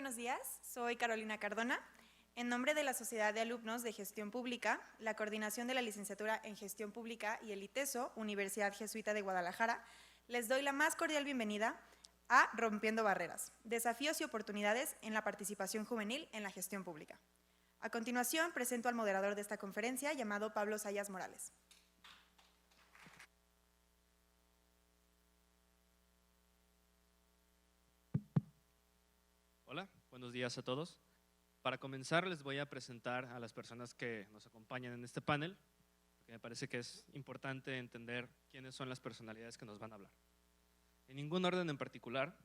buenos días, soy Carolina Cardona. En nombre de la Sociedad de Alumnos de Gestión Pública, la Coordinación de la Licenciatura en Gestión Pública y el ITESO, Universidad Jesuita de Guadalajara, les doy la más cordial bienvenida a Rompiendo Barreras, desafíos y oportunidades en la participación juvenil en la gestión pública. A continuación, presento al moderador de esta conferencia, llamado Pablo Sayas Morales. Hola, buenos días a todos. Para comenzar, les voy a presentar a las personas que nos acompañan en este panel, porque me parece que es importante entender quiénes son las personalidades que nos van a hablar. En ningún orden en particular,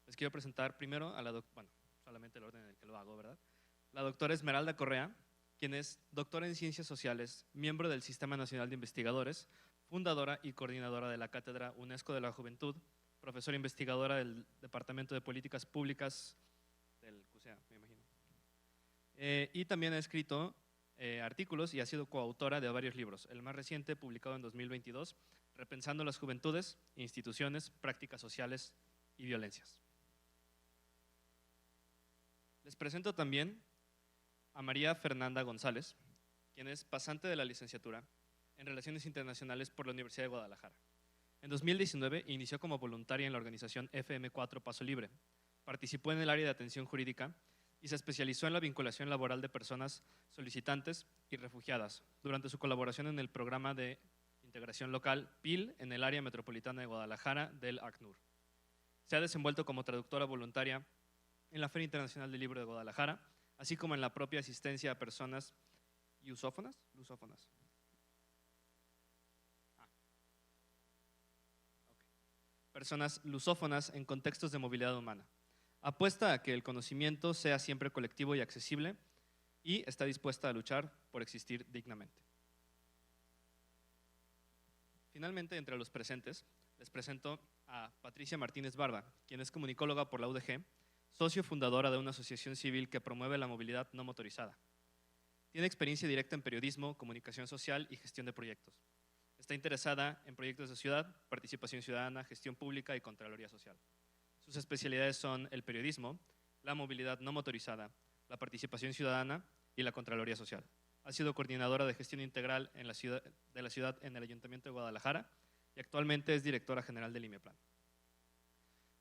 les quiero presentar primero a solamente el orden en el que lo hago, ¿verdad? La doctora Esmeralda Correa, quien es doctora en Ciencias Sociales, miembro del Sistema Nacional de Investigadores, fundadora y coordinadora de la Cátedra UNESCO de la Juventud, profesora investigadora del Departamento de Políticas Públicas del CUSEA, me imagino. Y también ha escrito artículos y ha sido coautora de varios libros. El más reciente, publicado en 2022, Repensando las Juventudes, Instituciones, Prácticas Sociales y Violencias. Les presento también a María Fernanda González, quien es pasante de la licenciatura en Relaciones Internacionales por la Universidad de Guadalajara. En 2019 inició como voluntaria en la organización FM4 Paso Libre. Participó en el área de atención jurídica y se especializó en la vinculación laboral de personas solicitantes y refugiadas durante su colaboración en el programa de integración local PIL en el área metropolitana de Guadalajara del ACNUR. Se ha desenvuelto como traductora voluntaria en la Feria Internacional del Libro de Guadalajara, así como en la propia asistencia a personas personas lusófonas en contextos de movilidad humana. Apuesta a que el conocimiento sea siempre colectivo y accesible y está dispuesta a luchar por existir dignamente. Finalmente, entre los presentes, les presento a Patricia Martínez Barba, quien es comunicóloga por la UDG, socio fundadora de una asociación civil que promueve la movilidad no motorizada. Tiene experiencia directa en periodismo, comunicación social y gestión de proyectos. Está interesada en proyectos de ciudad, participación ciudadana, gestión pública y contraloría social. Sus especialidades son el periodismo, la movilidad no motorizada, la participación ciudadana y la contraloría social. Ha sido coordinadora de gestión integral en la ciudad en el Ayuntamiento de Guadalajara y actualmente es directora general del IMEPLAN.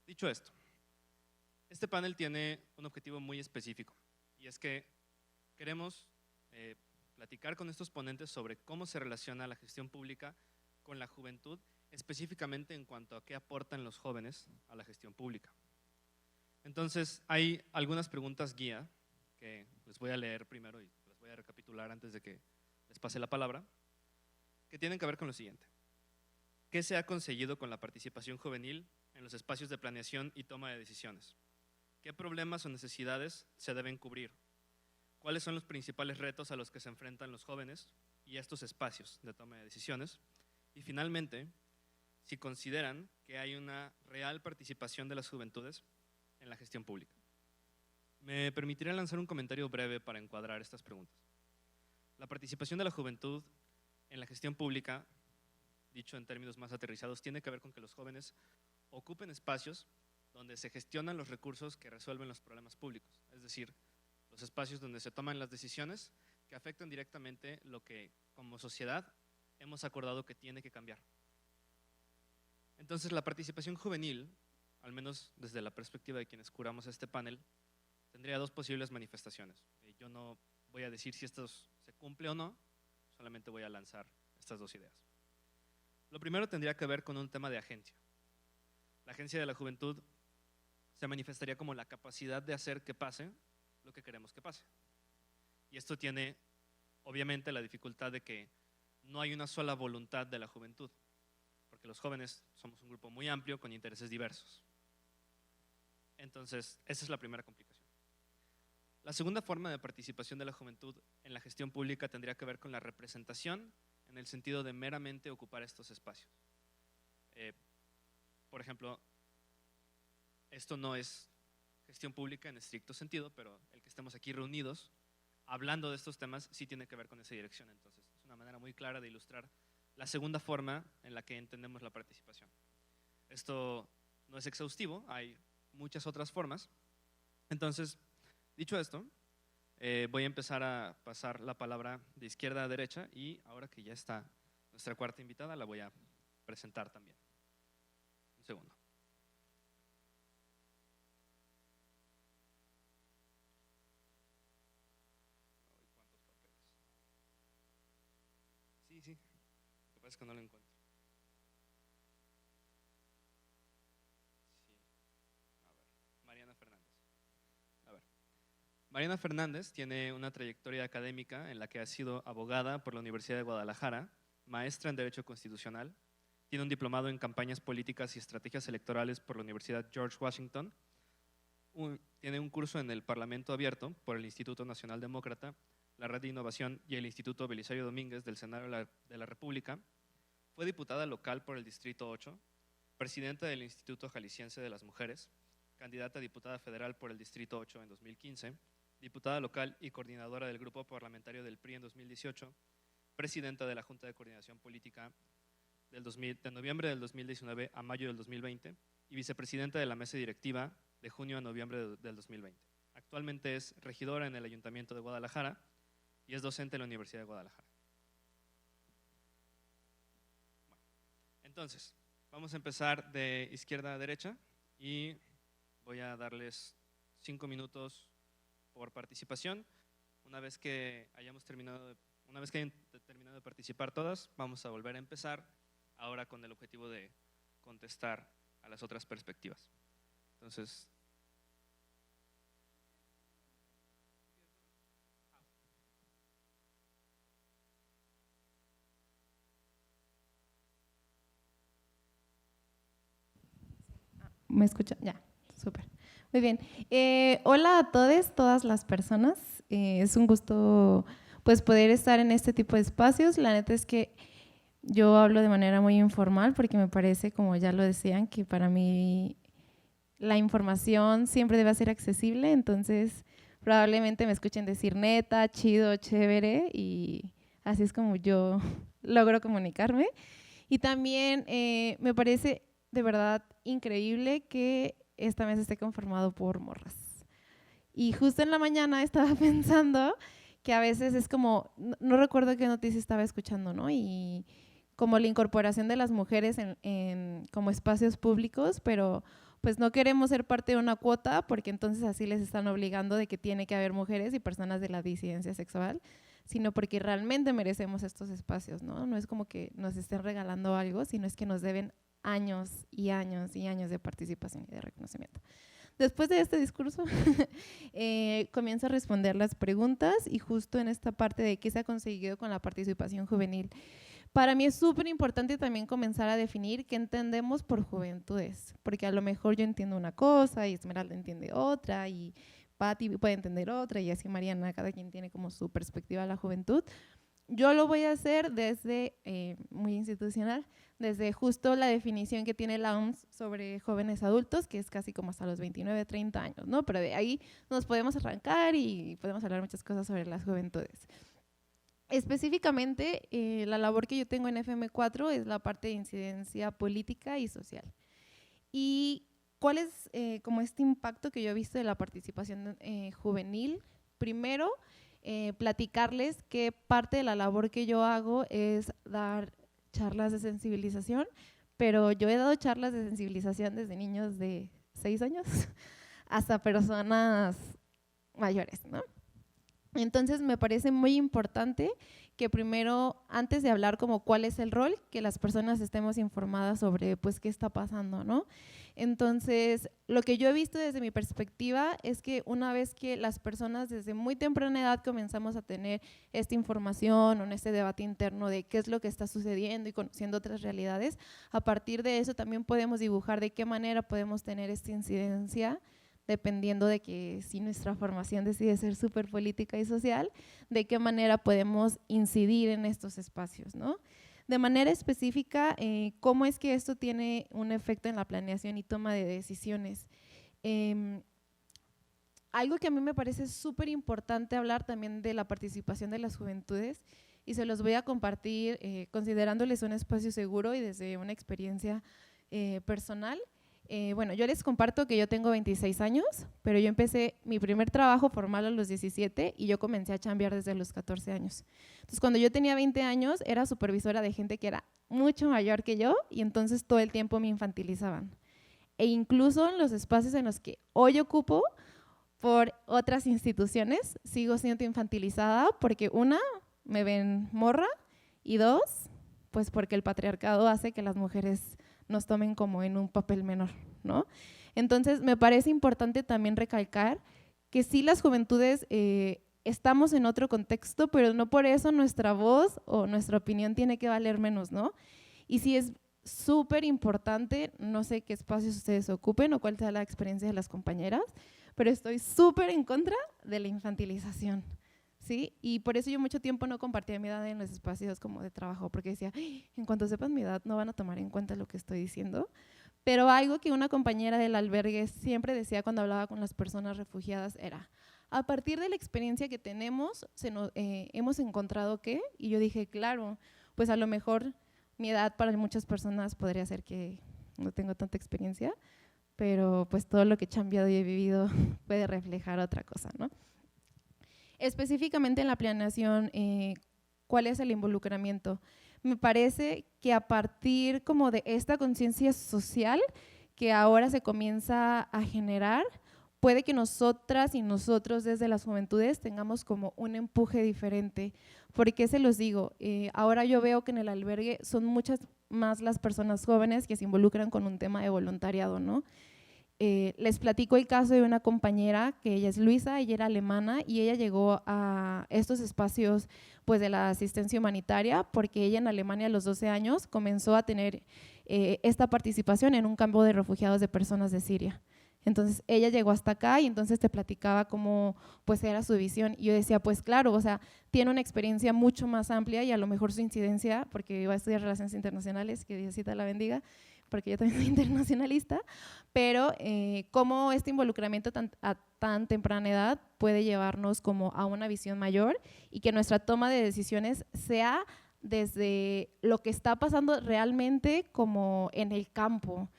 Dicho esto, este panel tiene un objetivo muy específico y es que queremos platicar con estos ponentes sobre cómo se relaciona la gestión pública con la juventud, específicamente en cuanto a qué aportan los jóvenes a la gestión pública. Entonces, hay algunas preguntas guía que les voy a leer primero y las voy a recapitular antes de que les pase la palabra, que tienen que ver con lo siguiente. ¿Qué se ha conseguido con la participación juvenil en los espacios de planeación y toma de decisiones? ¿Qué problemas o necesidades se deben cubrir? ¿Cuáles son los principales retos a los que se enfrentan los jóvenes y estos espacios de toma de decisiones? Y finalmente, si consideran que hay una real participación de las juventudes en la gestión pública. Me permitiré lanzar un comentario breve para encuadrar estas preguntas. La participación de la juventud en la gestión pública, dicho en términos más aterrizados, tiene que ver con que los jóvenes ocupen espacios donde se gestionan los recursos que resuelven los problemas públicos, es decir, los espacios donde se toman las decisiones que afectan directamente lo que como sociedad hemos acordado que tiene que cambiar. Entonces, la participación juvenil, al menos desde la perspectiva de quienes curamos este panel, tendría dos posibles manifestaciones. Yo no voy a decir si esto se cumple o no, solamente voy a lanzar estas dos ideas. Lo primero tendría que ver con un tema de agencia. La agencia de la juventud se manifestaría como la capacidad de hacer que pase lo que queremos que pase. Y esto tiene, obviamente, la dificultad de que no hay una sola voluntad de la juventud, porque los jóvenes somos un grupo muy amplio con intereses diversos. Entonces, esa es la primera complicación. La segunda forma de participación de la juventud en la gestión pública tendría que ver con la representación en el sentido de meramente ocupar estos espacios. Por ejemplo, esto no es gestión pública en estricto sentido, pero el que estemos aquí reunidos hablando de estos temas sí tiene que ver con esa dirección. Entonces, es una manera muy clara de ilustrar la segunda forma en la que entendemos la participación. Esto no es exhaustivo, hay muchas otras formas, Entonces, dicho esto, voy a empezar a pasar la palabra de izquierda a derecha y ahora que ya está nuestra cuarta invitada, la voy a presentar también. Un segundo. Sí, lo que pasa es que no lo encuentro. Sí, a ver, Mariana Fernández. A ver. Mariana Fernández tiene una trayectoria académica en la que ha sido abogada por la Universidad de Guadalajara, maestra en Derecho Constitucional, tiene un diplomado en campañas políticas y estrategias electorales por la Universidad George Washington, tiene un curso en el Parlamento Abierto por el Instituto Nacional Demócrata, la Red de Innovación y el Instituto Belisario Domínguez del Senado de la República, fue diputada local por el Distrito 8, presidenta del Instituto Jalisciense de las Mujeres, candidata a diputada federal por el Distrito 8 en 2015, diputada local y coordinadora del Grupo Parlamentario del PRI en 2018, presidenta de la Junta de Coordinación Política de noviembre del 2019 a mayo del 2020 y vicepresidenta de la mesa directiva de junio a noviembre del 2020. Actualmente es regidora en el Ayuntamiento de Guadalajara y es docente en la Universidad de Guadalajara. Bueno, entonces, vamos a empezar de izquierda a derecha y voy a darles 5 minutos por participación. Una vez que hayan terminado de participar todas, vamos a volver a empezar ahora con el objetivo de contestar a las otras perspectivas. Entonces, ¿me escucha? Ya, súper. Muy bien. Hola a todos, todas las personas. Es un gusto pues poder estar en este tipo de espacios. La neta es que yo hablo de manera muy informal porque me parece, como ya lo decían, que para mí la información siempre debe ser accesible, entonces probablemente me escuchen decir neta, chido, chévere, y así es como yo logro comunicarme. Y también me parece de verdad increíble que esta mesa esté conformado por morras. Y justo en la mañana estaba pensando que a veces es como, no recuerdo qué noticia estaba escuchando, ¿no? Y como la incorporación de las mujeres en como espacios públicos, pero pues no queremos ser parte de una cuota porque entonces así les están obligando de que tiene que haber mujeres y personas de la disidencia sexual, sino porque realmente merecemos estos espacios, ¿no? No es como que nos estén regalando algo, sino es que nos deben años y años y años de participación y de reconocimiento. Después de este discurso, comienzo a responder las preguntas y justo en esta parte de qué se ha conseguido con la participación juvenil. Para mí es súper importante también comenzar a definir qué entendemos por juventudes, porque a lo mejor yo entiendo una cosa y Esmeralda entiende otra y Patti puede entender otra y así Mariana, cada quien tiene como su perspectiva de la juventud. Yo lo voy a hacer desde, muy institucional, desde justo la definición que tiene la OMS sobre jóvenes adultos, que es casi como hasta los 29, 30 años, ¿no? Pero de ahí nos podemos arrancar y podemos hablar muchas cosas sobre las juventudes. Específicamente, la labor que yo tengo en FM4 es la parte de incidencia política y social. ¿Y cuál es como este impacto que yo he visto de la participación juvenil? Primero, platicarles que parte de la labor que yo hago es dar charlas de sensibilización, pero yo he dado charlas de sensibilización desde niños de 6 años hasta personas mayores, ¿no? Entonces me parece muy importante que primero, antes de hablar como cuál es el rol, que las personas estemos informadas sobre pues qué está pasando, ¿no? Entonces, lo que yo he visto desde mi perspectiva es que una vez que las personas desde muy temprana edad comenzamos a tener esta información o en este debate interno de qué es lo que está sucediendo y conociendo otras realidades, a partir de eso también podemos dibujar de qué manera podemos tener esta incidencia, dependiendo de que si nuestra formación decide ser súper política y social, de qué manera podemos incidir en estos espacios, ¿no? De manera específica, ¿cómo es que esto tiene un efecto en la planeación y toma de decisiones? Algo que a mí me parece súper importante hablar también de la participación de las juventudes, y se los voy a compartir considerándoles un espacio seguro y desde una experiencia personal, Bueno, yo les comparto que yo tengo 26 años, pero yo empecé mi primer trabajo formal a los 17 y yo comencé a chambear desde los 14 años. Entonces, cuando yo tenía 20 años, era supervisora de gente que era mucho mayor que yo y entonces todo el tiempo me infantilizaban. E incluso en los espacios en los que hoy ocupo por otras instituciones, sigo siendo infantilizada porque una, me ven morra y dos, pues porque el patriarcado hace que las mujeres nos tomen como en un papel menor, ¿no? Entonces, me parece importante también recalcar que sí las juventudes estamos en otro contexto, pero no por eso nuestra voz o nuestra opinión tiene que valer menos, ¿no? Y sí es súper importante, no sé qué espacios ustedes ocupen o cuál sea la experiencia de las compañeras, pero estoy súper en contra de la infantilización, ¿sí? Y por eso yo mucho tiempo no compartía mi edad en los espacios como de trabajo, porque decía, en cuanto sepan mi edad no van a tomar en cuenta lo que estoy diciendo. Pero algo que una compañera del albergue siempre decía cuando hablaba con las personas refugiadas era, a partir de la experiencia que tenemos, hemos encontrado que, y yo dije, claro, pues a lo mejor mi edad para muchas personas podría ser que no tengo tanta experiencia, pero pues todo lo que he cambiado y he vivido puede reflejar otra cosa, ¿no? Específicamente en la planeación, ¿cuál es el involucramiento? Me parece que a partir como de esta conciencia social que ahora se comienza a generar, puede que nosotras y nosotros desde las juventudes tengamos como un empuje diferente. ¿Por qué se los digo? Ahora yo veo que en el albergue son muchas más las personas jóvenes que se involucran con un tema de voluntariado, ¿no? Les platico el caso de una compañera que ella es Luisa, ella era alemana y ella llegó a estos espacios pues, de la asistencia humanitaria porque ella en Alemania a los 12 años comenzó a tener esta participación en un campo de refugiados de personas de Siria. Entonces ella llegó hasta acá y entonces te platicaba cómo pues era su visión y yo decía pues claro, o sea, tiene una experiencia mucho más amplia y a lo mejor su incidencia, porque iba a estudiar Relaciones Internacionales, que Diosita la bendiga, porque yo también soy internacionalista, pero cómo este involucramiento a tan temprana edad puede llevarnos como a una visión mayor y que nuestra toma de decisiones sea desde lo que está pasando realmente como en el campo.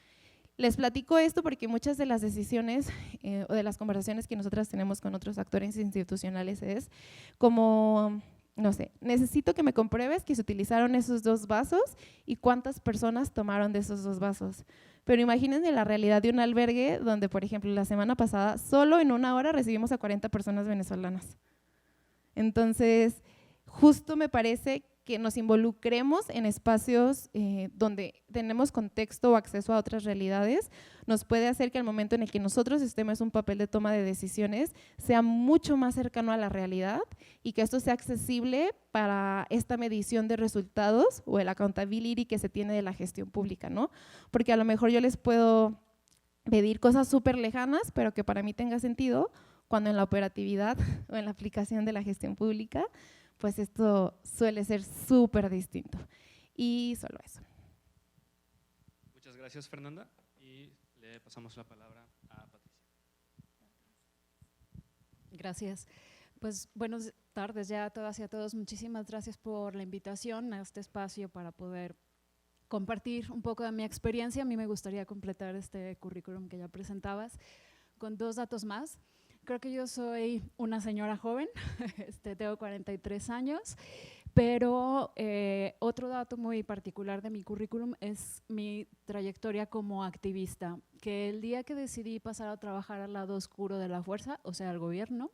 Les platico esto porque muchas de las decisiones o de las conversaciones que nosotras tenemos con otros actores institucionales es como, no sé, necesito que me compruebes que se utilizaron esos 2 vasos y cuántas personas tomaron de esos 2 vasos. Pero imagínense la realidad de un albergue donde, por ejemplo, la semana pasada, solo en 1 hora recibimos a 40 personas venezolanas. Entonces, justo me parece que nos involucremos en espacios donde tenemos contexto o acceso a otras realidades, nos puede hacer que al momento en el que nosotros estemos en un papel de toma de decisiones sea mucho más cercano a la realidad y que esto sea accesible para esta medición de resultados o el accountability que se tiene de la gestión pública, ¿no? Porque a lo mejor yo les puedo pedir cosas súper lejanas, pero que para mí tenga sentido, cuando en la operatividad o en la aplicación de la gestión pública pues esto suele ser súper distinto. Y solo eso. Muchas gracias, Fernanda. Y le pasamos la palabra a Patricia. Gracias. Pues buenas tardes ya a todas y a todos. Muchísimas gracias por la invitación a este espacio para poder compartir un poco de mi experiencia. A mí me gustaría completar este currículum que ya presentabas con 2 datos más. Creo que yo soy una señora joven, tengo 43 años, pero otro dato muy particular de mi currículum es mi trayectoria como activista, que el día que decidí pasar a trabajar al lado oscuro de la fuerza, o sea, al gobierno,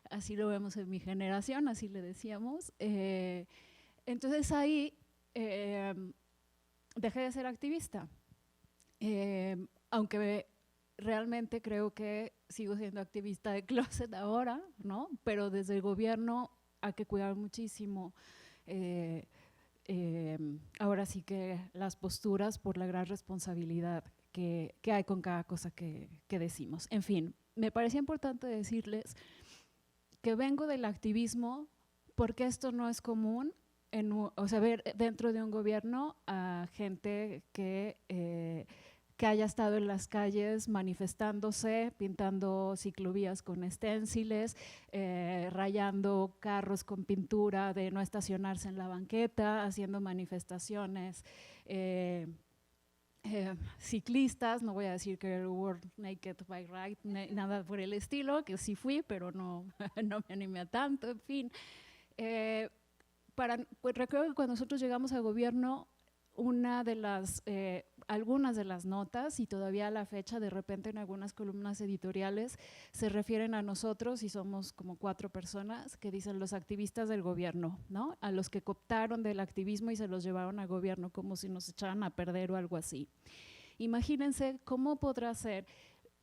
así lo vemos en mi generación, así le decíamos, entonces ahí dejé de ser activista, aunque realmente creo que sigo siendo activista de closet ahora, ¿no? Pero desde el gobierno hay que cuidar muchísimo ahora sí que las posturas por la gran responsabilidad que hay con cada cosa que decimos. En fin, me parecía importante decirles que vengo del activismo porque esto no es común, o sea, ver dentro de un gobierno a gente que haya estado en las calles manifestándose, pintando ciclovías con esténciles, rayando carros con pintura de no estacionarse en la banqueta, haciendo manifestaciones ciclistas, no voy a decir que el World Naked Bike Ride, nada por el estilo, que sí fui, pero no, no me animé a tanto, en fin. Pues recuerdo que cuando nosotros llegamos al gobierno, algunas de las notas, y todavía a la fecha, de repente en algunas columnas editoriales, se refieren a nosotros, y somos como 4 personas, que dicen los activistas del gobierno, ¿no? A los que cooptaron del activismo y se los llevaron al gobierno como si nos echaran a perder o algo así. Imagínense cómo podrá ser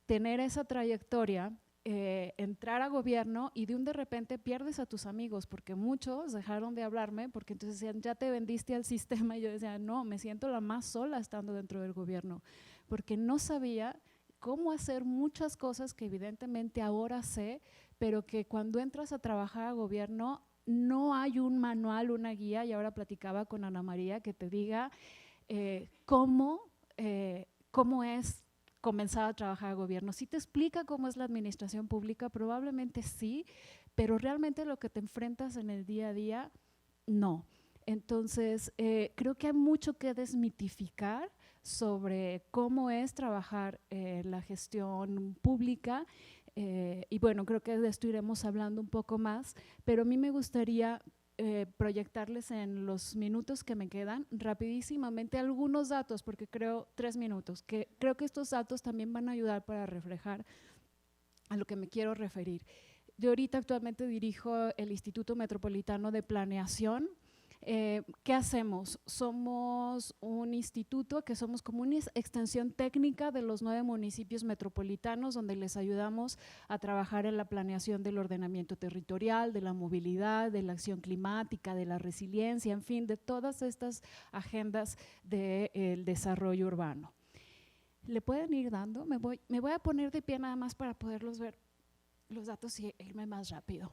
tener esa trayectoria, entrar a gobierno y de repente pierdes a tus amigos, porque muchos dejaron de hablarme porque entonces decían, ya te vendiste al sistema, y yo decía, no, me siento la más sola estando dentro del gobierno, porque no sabía cómo hacer muchas cosas que evidentemente ahora sé, pero que cuando entras a trabajar a gobierno no hay un manual, una guía, y ahora platicaba con Ana María que te diga cómo es comenzar a trabajar a gobierno. ¿Sí te explica cómo es la administración pública? Probablemente sí, pero realmente lo que te enfrentas en el día a día, no. Entonces, creo que hay mucho que desmitificar sobre cómo es trabajar la gestión pública, y bueno, creo que de esto iremos hablando un poco más, pero a mí me gustaría proyectarles en los minutos que me quedan rapidísimamente algunos datos, porque 3 minutos, que creo que estos datos también van a ayudar para reflejar a lo que me quiero referir. Yo ahorita actualmente dirijo el Instituto Metropolitano de Planeación. ¿Qué hacemos? Somos un instituto que somos como una extensión técnica de los 9 municipios metropolitanos, donde les ayudamos a trabajar en la planeación del ordenamiento territorial, de la movilidad, de la acción climática, de la resiliencia, en fin, de todas estas agendas del desarrollo urbano. ¿Le pueden ir dando? Me voy a poner de pie nada más para poderlos ver los datos y irme más rápido.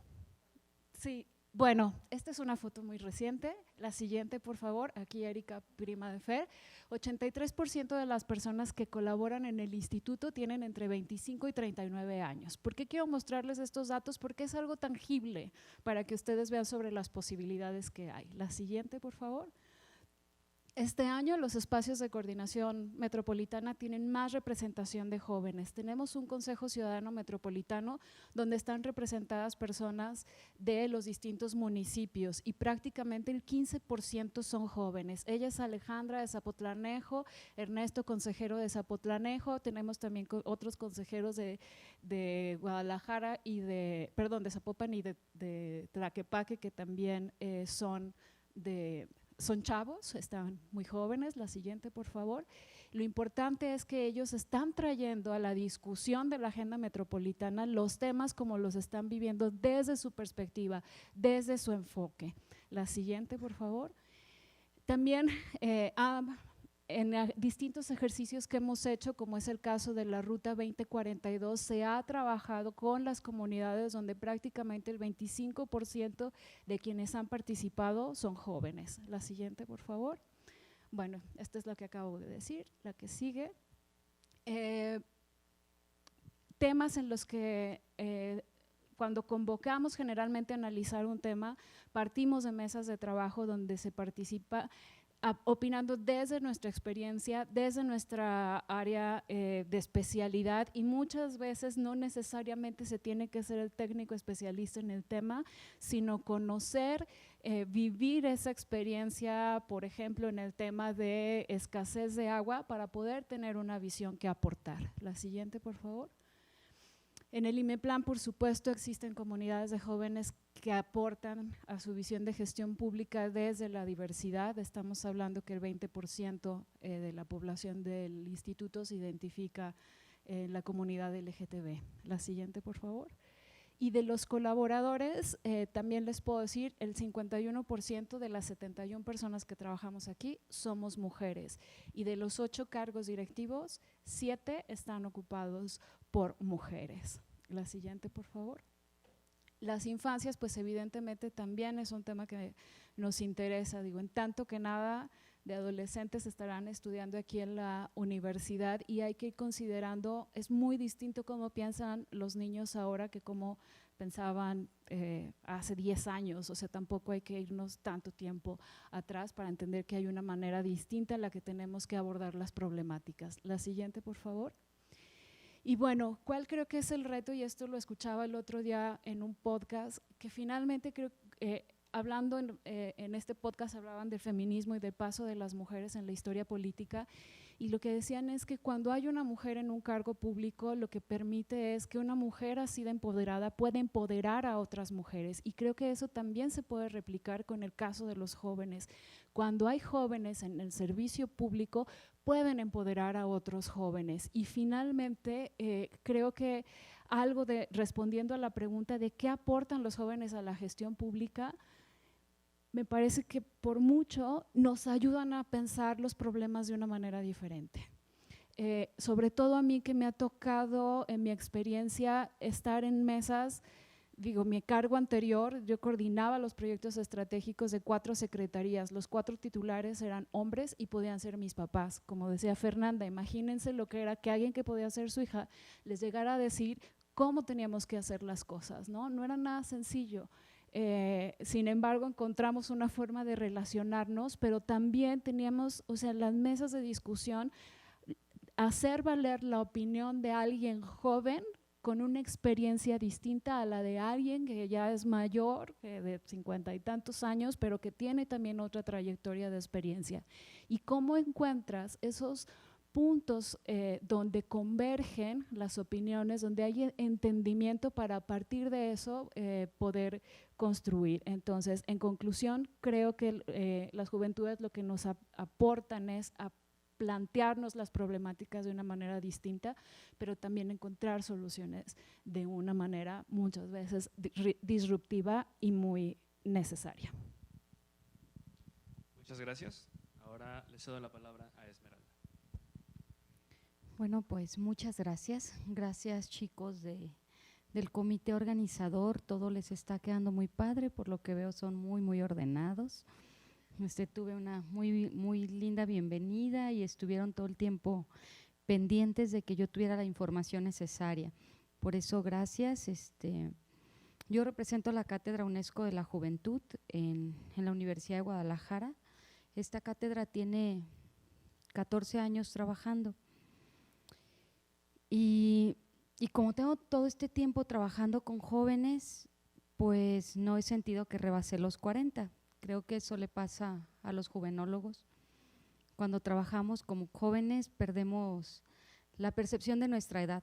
Sí. Bueno, esta es una foto muy reciente. La siguiente, por favor. Aquí Erika, prima de Fer. 83% de las personas que colaboran en el instituto tienen entre 25 y 39 años. ¿Por qué quiero mostrarles estos datos? Porque es algo tangible para que ustedes vean sobre las posibilidades que hay. La siguiente, por favor. Este año los espacios de coordinación metropolitana tienen más representación de jóvenes. Tenemos un Consejo Ciudadano Metropolitano donde están representadas personas de los distintos municipios y prácticamente el 15% son jóvenes. Ella es Alejandra de Zapotlanejo, Ernesto, consejero de Zapotlanejo, tenemos también otros consejeros de Guadalajara y de Zapopan y de Tlaquepaque, que también son chavos, están muy jóvenes. La siguiente, por favor. Lo importante es que ellos están trayendo a la discusión de la agenda metropolitana los temas como los están viviendo desde su perspectiva, desde su enfoque. La siguiente, por favor. También en distintos ejercicios que hemos hecho, como es el caso de la Ruta 2042, se ha trabajado con las comunidades donde prácticamente el 25% de quienes han participado son jóvenes. La siguiente, por favor. Bueno, esta es la que acabo de decir. La que sigue. Temas en los que cuando convocamos generalmente a analizar un tema, partimos de mesas de trabajo donde se participa opinando desde nuestra experiencia, desde nuestra área de especialidad, y muchas veces no necesariamente se tiene que ser el técnico especialista en el tema, sino conocer, vivir esa experiencia, por ejemplo, en el tema de escasez de agua, para poder tener una visión que aportar. La siguiente, por favor. En el IMEPLAN, por supuesto, existen comunidades de jóvenes que aportan a su visión de gestión pública desde la diversidad. Estamos hablando que el 20% de la población del instituto se identifica en la comunidad LGTB. La siguiente, por favor. Y de los colaboradores, también les puedo decir, el 51% de las 71 personas que trabajamos aquí somos mujeres. Y de los 8 cargos directivos, 7 están ocupados por mujeres. La siguiente, por favor. Las infancias, pues evidentemente también es un tema que nos interesa, digo, en tanto que nada de adolescentes estarán estudiando aquí en la universidad y hay que ir considerando, es muy distinto cómo piensan los niños ahora que cómo pensaban hace 10 años, o sea, tampoco hay que irnos tanto tiempo atrás para entender que hay una manera distinta en la que tenemos que abordar las problemáticas. La siguiente, por favor. Y bueno, ¿cuál creo que es el reto? Y esto lo escuchaba el otro día en un podcast, que finalmente creo que hablando en este podcast hablaban del feminismo y del paso de las mujeres en la historia política, y lo que decían es que cuando hay una mujer en un cargo público, lo que permite es que una mujer así de empoderada puede empoderar a otras mujeres, y creo que eso también se puede replicar con el caso de los jóvenes. Cuando hay jóvenes en el servicio público, pueden empoderar a otros jóvenes. Y finalmente, creo que algo de, respondiendo a la pregunta de qué aportan los jóvenes a la gestión pública, me parece que por mucho nos ayudan a pensar los problemas de una manera diferente. Sobre todo a mí que me ha tocado en mi experiencia estar en mesas, digo, mi cargo anterior, yo coordinaba los proyectos estratégicos de 4 secretarías, los 4 titulares eran hombres y podían ser mis papás. Como decía Fernanda, imagínense lo que era que alguien que podía ser su hija les llegara a decir cómo teníamos que hacer las cosas, ¿no? No era nada sencillo. Sin embargo, encontramos una forma de relacionarnos, pero también teníamos, o sea, las mesas de discusión, hacer valer la opinión de alguien joven con una experiencia distinta a la de alguien que ya es mayor, de 50 y tantos años, pero que tiene también otra trayectoria de experiencia. ¿Y cómo encuentras esos puntos donde convergen las opiniones, donde hay entendimiento para a partir de eso poder construir? Entonces, en conclusión, creo que las juventudes lo que nos aportan es a plantearnos las problemáticas de una manera distinta, pero también encontrar soluciones de una manera muchas veces disruptiva y muy necesaria. Muchas gracias. Ahora le cedo la palabra a Esmeralda. Bueno, pues muchas gracias. Gracias, chicos del comité organizador. Todo les está quedando muy padre, por lo que veo son muy ordenados. Tuve una muy linda bienvenida y estuvieron todo el tiempo pendientes de que yo tuviera la información necesaria. Por eso, gracias. Yo represento la Cátedra UNESCO de la Juventud en la Universidad de Guadalajara. Esta cátedra tiene 14 años trabajando. Y como tengo todo este tiempo trabajando con jóvenes, pues no he sentido que rebasé los 40. Creo que eso le pasa a los juvenólogos. Cuando trabajamos como jóvenes perdemos la percepción de nuestra edad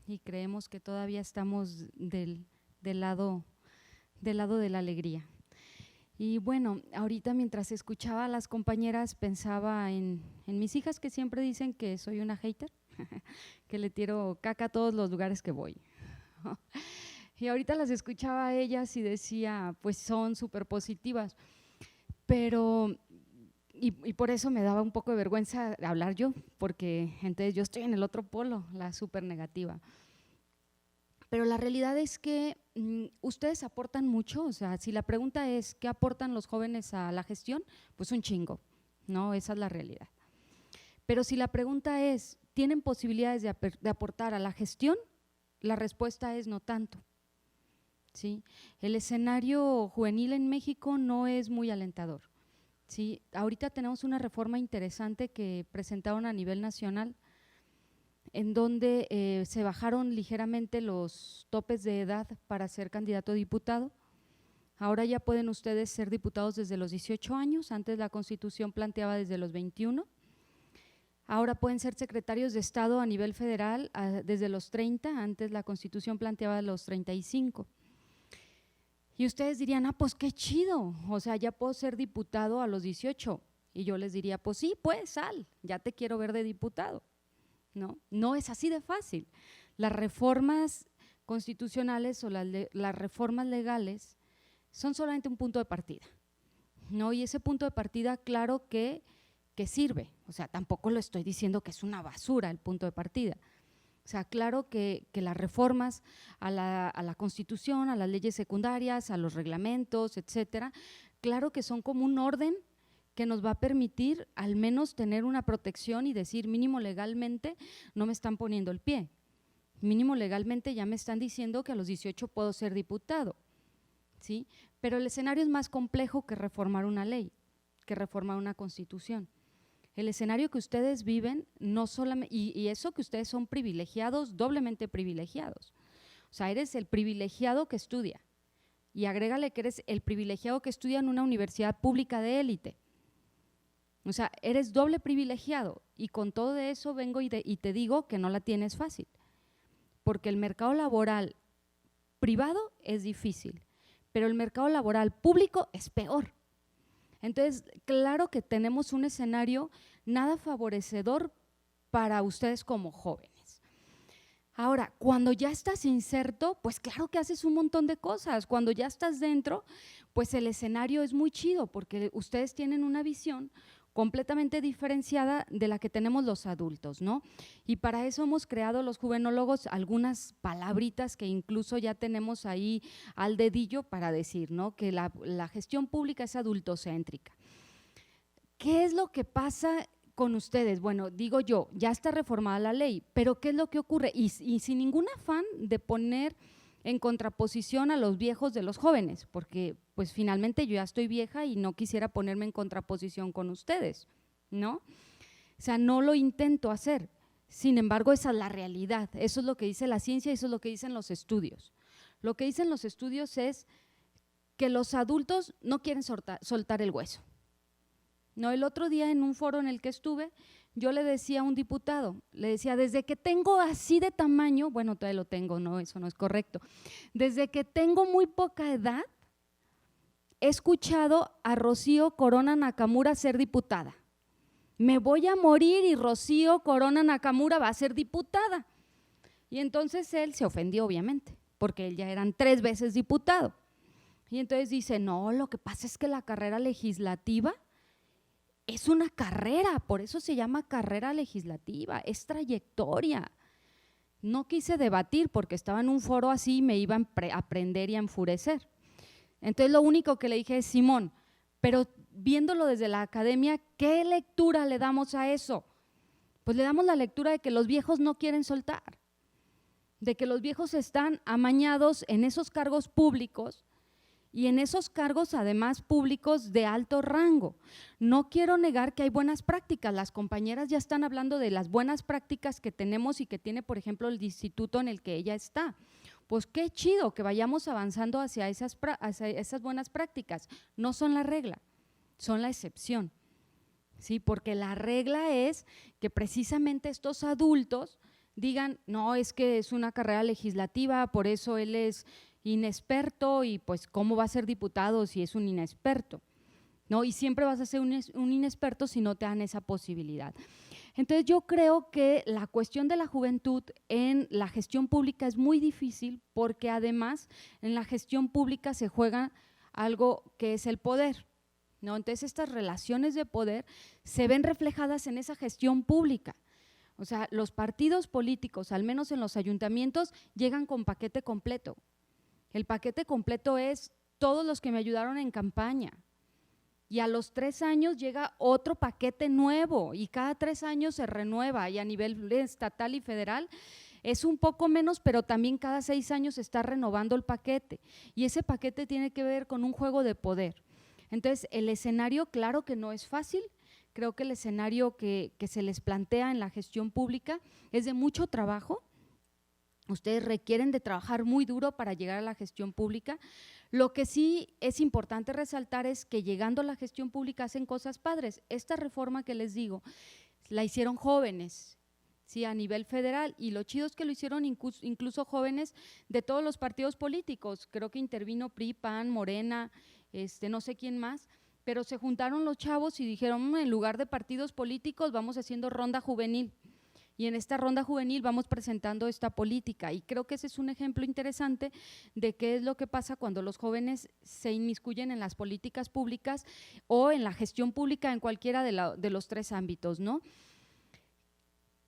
y creemos que todavía estamos del lado de la alegría. Y bueno, ahorita mientras escuchaba a las compañeras pensaba en mis hijas que siempre dicen que soy una hater, que le tiro caca a todos los lugares que voy. Y ahorita las escuchaba a ellas y decía, pues son súper positivas, pero, y por eso me daba un poco de vergüenza hablar yo, porque entonces yo estoy en el otro polo, la súper negativa. Pero la realidad es que ustedes aportan mucho, o sea, si la pregunta es ¿qué aportan los jóvenes a la gestión? Pues un chingo, ¿no? Esa es la realidad. Pero si la pregunta es ¿tienen posibilidades de aportar a la gestión? La respuesta es no tanto. ¿Sí? El escenario juvenil en México no es muy alentador. ¿Sí? Ahorita tenemos una reforma interesante que presentaron a nivel nacional en donde se bajaron ligeramente los topes de edad para ser candidato a diputado. Ahora ya pueden ustedes ser diputados desde los 18 años, antes la Constitución planteaba desde los 21. Ahora pueden ser secretarios de Estado a nivel federal desde los 30, antes la Constitución planteaba los 35. Y ustedes dirían, pues qué chido, o sea, ya puedo ser diputado a los 18. Y yo les diría, pues sí, pues sal, ya te quiero ver de diputado. No es así de fácil. Las reformas constitucionales o las reformas legales son solamente un punto de partida, ¿no? Y ese punto de partida, claro que sirve, o sea, tampoco lo estoy diciendo que es una basura el punto de partida. O sea, claro que las reformas a la Constitución, a las leyes secundarias, a los reglamentos, etcétera, claro que son como un orden que que nos va a permitir al menos tener una protección y decir mínimo legalmente no me están poniendo el pie, mínimo legalmente ya me están diciendo que a los 18 puedo ser diputado, ¿sí? Pero el escenario es más complejo que reformar una ley, que reformar una constitución. El escenario que ustedes viven, no solamente, y eso que ustedes son privilegiados, doblemente privilegiados. O sea, eres el privilegiado que estudia y agrégale que eres el privilegiado que estudia en una universidad pública de élite. O sea, eres doble privilegiado y con todo eso vengo y te digo que no la tienes fácil, porque el mercado laboral privado es difícil, pero el mercado laboral público es peor. Entonces, claro que tenemos un escenario nada favorecedor para ustedes como jóvenes. Ahora, cuando ya estás inserto, pues claro que haces un montón de cosas. Cuando ya estás dentro, pues el escenario es muy chido porque ustedes tienen una visión completamente diferenciada de la que tenemos los adultos, ¿no? Y para eso hemos creado los juvenólogos algunas palabritas que incluso ya tenemos ahí al dedillo para decir, ¿no? Que la gestión pública es adultocéntrica. ¿Qué es lo que pasa con ustedes? Bueno, digo yo, ya está reformada la ley, pero ¿qué es lo que ocurre? Y sin ningún afán de poner en contraposición a los viejos de los jóvenes, porque pues finalmente yo ya estoy vieja y no quisiera ponerme en contraposición con ustedes, ¿no? O sea, no lo intento hacer, sin embargo esa es la realidad, eso es lo que dice la ciencia, eso es lo que dicen los estudios. Lo que dicen los estudios es que los adultos no quieren soltar el hueso. No, el otro día en un foro en el que estuve, yo le decía a un diputado, le decía, desde que tengo así de tamaño, bueno, todavía lo tengo, no, eso no es correcto, desde que tengo muy poca edad, he escuchado a Rocío Corona Nakamura ser diputada. Me voy a morir y Rocío Corona Nakamura va a ser diputada. Y entonces él se ofendió, obviamente, porque él ya eran 3 veces diputado. Y entonces dice, no, lo que pasa es que la carrera legislativa es una carrera, por eso se llama carrera legislativa, es trayectoria. No quise debatir porque estaba en un foro así y me iban a prender y a enfurecer. Entonces lo único que le dije es, Simón, pero viéndolo desde la academia, ¿qué lectura le damos a eso? Pues le damos la lectura de que los viejos no quieren soltar, de que los viejos están amañados en esos cargos públicos y en esos cargos además públicos de alto rango. No quiero negar que hay buenas prácticas, las compañeras ya están hablando de las buenas prácticas que tenemos y que tiene, por ejemplo, el instituto en el que ella está. Pues qué chido que vayamos avanzando hacia esas buenas prácticas, no son la regla, son la excepción, ¿sí? Porque la regla es que precisamente estos adultos digan, no, es que es una carrera legislativa, por eso él es inexperto y pues cómo va a ser diputado si es un inexperto, ¿no? Y siempre vas a ser un inexperto si no te dan esa posibilidad. Entonces yo creo que la cuestión de la juventud en la gestión pública es muy difícil porque además en la gestión pública se juega algo que es el poder, ¿no? Entonces estas relaciones de poder se ven reflejadas en esa gestión pública. O sea, los partidos políticos, al menos en los ayuntamientos, llegan con paquete completo. El paquete completo es todos los que me ayudaron en campaña y a los 3 años llega otro paquete nuevo y cada 3 años se renueva y a nivel estatal y federal es un poco menos, pero también cada 6 años se está renovando el paquete y ese paquete tiene que ver con un juego de poder. Entonces el escenario, claro que no es fácil, creo que el escenario que se les plantea en la gestión pública es de mucho trabajo. Ustedes requieren de trabajar muy duro para llegar a la gestión pública. Lo que sí es importante resaltar es que llegando a la gestión pública hacen cosas padres. Esta reforma que les digo, la hicieron jóvenes, ¿sí? A nivel federal, y lo chido es que lo hicieron incluso jóvenes de todos los partidos políticos. Creo que intervino PRI, PAN, Morena, no sé quién más, pero se juntaron los chavos y dijeron, en lugar de partidos políticos vamos haciendo ronda juvenil. Y en esta ronda juvenil vamos presentando esta política y creo que ese es un ejemplo interesante de qué es lo que pasa cuando los jóvenes se inmiscuyen en las políticas públicas o en la gestión pública en cualquiera de los 3 ámbitos, ¿no?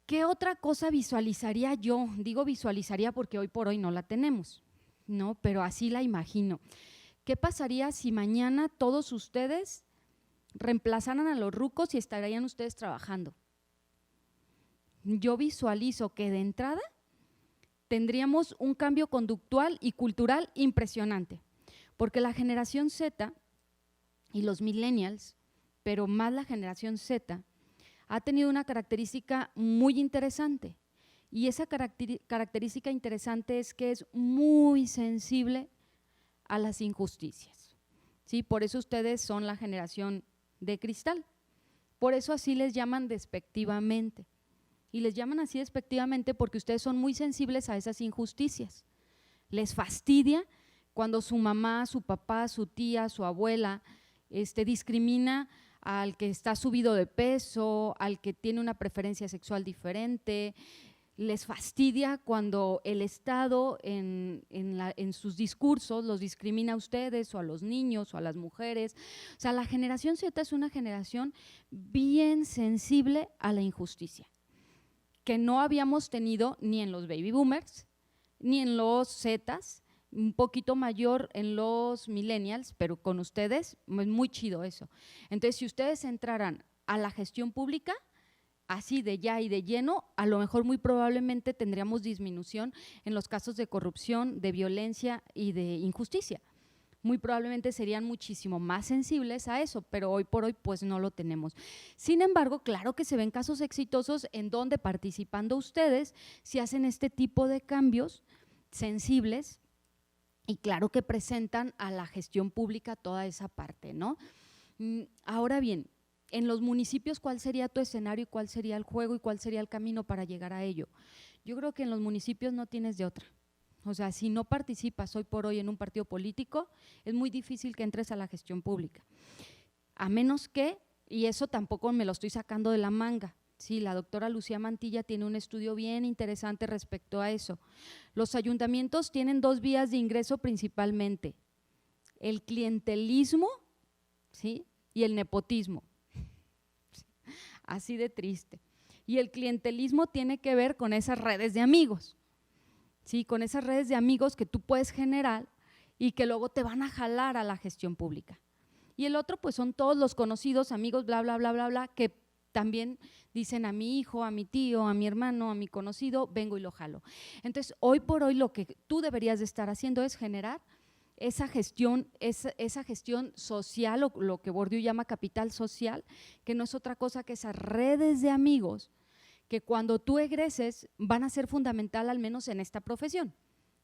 ¿Qué otra cosa visualizaría yo? Digo visualizaría porque hoy por hoy no la tenemos, ¿no? Pero así la imagino. ¿Qué pasaría si mañana todos ustedes reemplazaran a los rucos y estarían ustedes trabajando. Yo visualizo que de entrada tendríamos un cambio conductual y cultural impresionante, porque la generación Z y los millennials, pero más la generación Z, ha tenido una característica muy interesante, y esa característica interesante es que es muy sensible a las injusticias, ¿sí? Por eso ustedes son la generación de cristal, por eso así les llaman despectivamente, y les llaman así despectivamente porque ustedes son muy sensibles a esas injusticias. Les fastidia cuando su mamá, su papá, su tía, su abuela discrimina al que está subido de peso, al que tiene una preferencia sexual diferente. Les fastidia cuando el Estado en sus discursos los discrimina a ustedes o a los niños o a las mujeres. O sea, la generación Z es una generación bien sensible a la injusticia, que no habíamos tenido ni en los baby boomers, ni en los Zetas, un poquito mayor en los millennials, pero con ustedes es muy chido eso. Entonces, si ustedes entraran a la gestión pública, así de ya y de lleno, a lo mejor muy probablemente tendríamos disminución en los casos de corrupción, de violencia y de injusticia. Muy probablemente serían muchísimo más sensibles a eso, pero hoy por hoy pues no lo tenemos. Sin embargo, claro que se ven casos exitosos en donde participando ustedes si hacen este tipo de cambios sensibles y claro que presentan a la gestión pública toda esa parte, ¿no? Ahora bien, en los municipios, ¿cuál sería tu escenario y cuál sería el juego y cuál sería el camino para llegar a ello? Yo creo que en los municipios no tienes de otra. O sea, si no participas hoy por hoy en un partido político, es muy difícil que entres a la gestión pública. A menos que, y eso tampoco me lo estoy sacando de la manga, sí, la doctora Lucía Mantilla tiene un estudio bien interesante respecto a eso. Los ayuntamientos tienen dos vías de ingreso principalmente, el clientelismo, ¿sí?, y el nepotismo. Así de triste. Y el clientelismo tiene que ver con esas redes de amigos. Sí, con esas redes de amigos que tú puedes generar y que luego te van a jalar a la gestión pública. Y el otro pues son todos los conocidos, amigos, bla, bla, bla, bla, bla, que también dicen a mi hijo, a mi tío, a mi hermano, a mi conocido, vengo y lo jalo. Entonces, hoy por hoy lo que tú deberías de estar haciendo es generar esa gestión social, o lo que Bourdieu llama capital social, que no es otra cosa que esas redes de amigos que cuando tú egreses van a ser fundamental, al menos en esta profesión.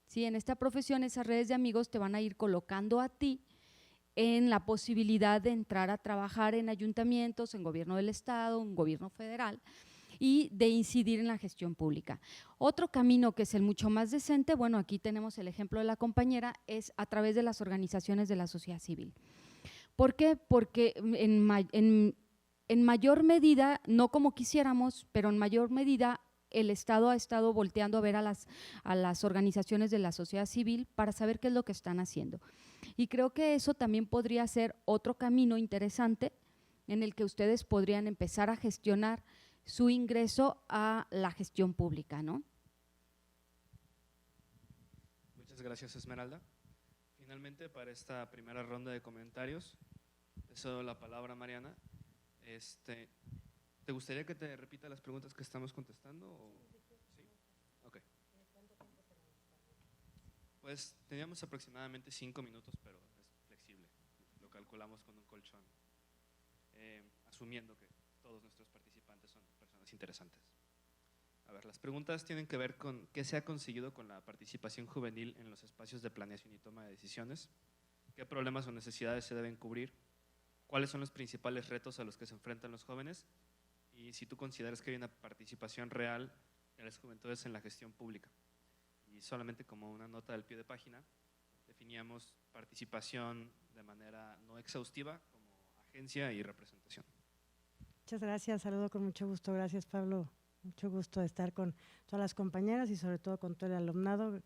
¿Sí? En esta profesión esas redes de amigos te van a ir colocando a ti en la posibilidad de entrar a trabajar en ayuntamientos, en gobierno del estado, en gobierno federal y de incidir en la gestión pública. Otro camino que es el mucho más decente, bueno, aquí tenemos el ejemplo de la compañera, es a través de las organizaciones de la sociedad civil. ¿Por qué? Porque en mayor medida, no como quisiéramos, pero en mayor medida el Estado ha estado volteando a ver a las organizaciones de la sociedad civil para saber qué es lo que están haciendo. Y creo que eso también podría ser otro camino interesante en el que ustedes podrían empezar a gestionar su ingreso a la gestión pública, ¿no? Muchas gracias, Esmeralda. Finalmente, para esta primera ronda de comentarios, te cedo la palabra, Mariana. ¿Te gustaría que te repita las preguntas que estamos contestando? ¿Sí? Ok. Pues teníamos aproximadamente 5 minutos, pero es flexible. Lo calculamos con un colchón, asumiendo que todos nuestros participantes son personas interesantes. A ver, las preguntas tienen que ver con qué se ha conseguido con la participación juvenil en los espacios de planeación y toma de decisiones, qué problemas o necesidades se deben cubrir, cuáles son los principales retos a los que se enfrentan los jóvenes y si tú consideras que hay una participación real de las juventudes en la gestión pública. Y solamente como una nota del pie de página, definíamos participación de manera no exhaustiva como agencia y representación. Muchas gracias, saludo con mucho gusto. Gracias, Pablo. Mucho gusto de estar con todas las compañeras y sobre todo con todo el alumnado.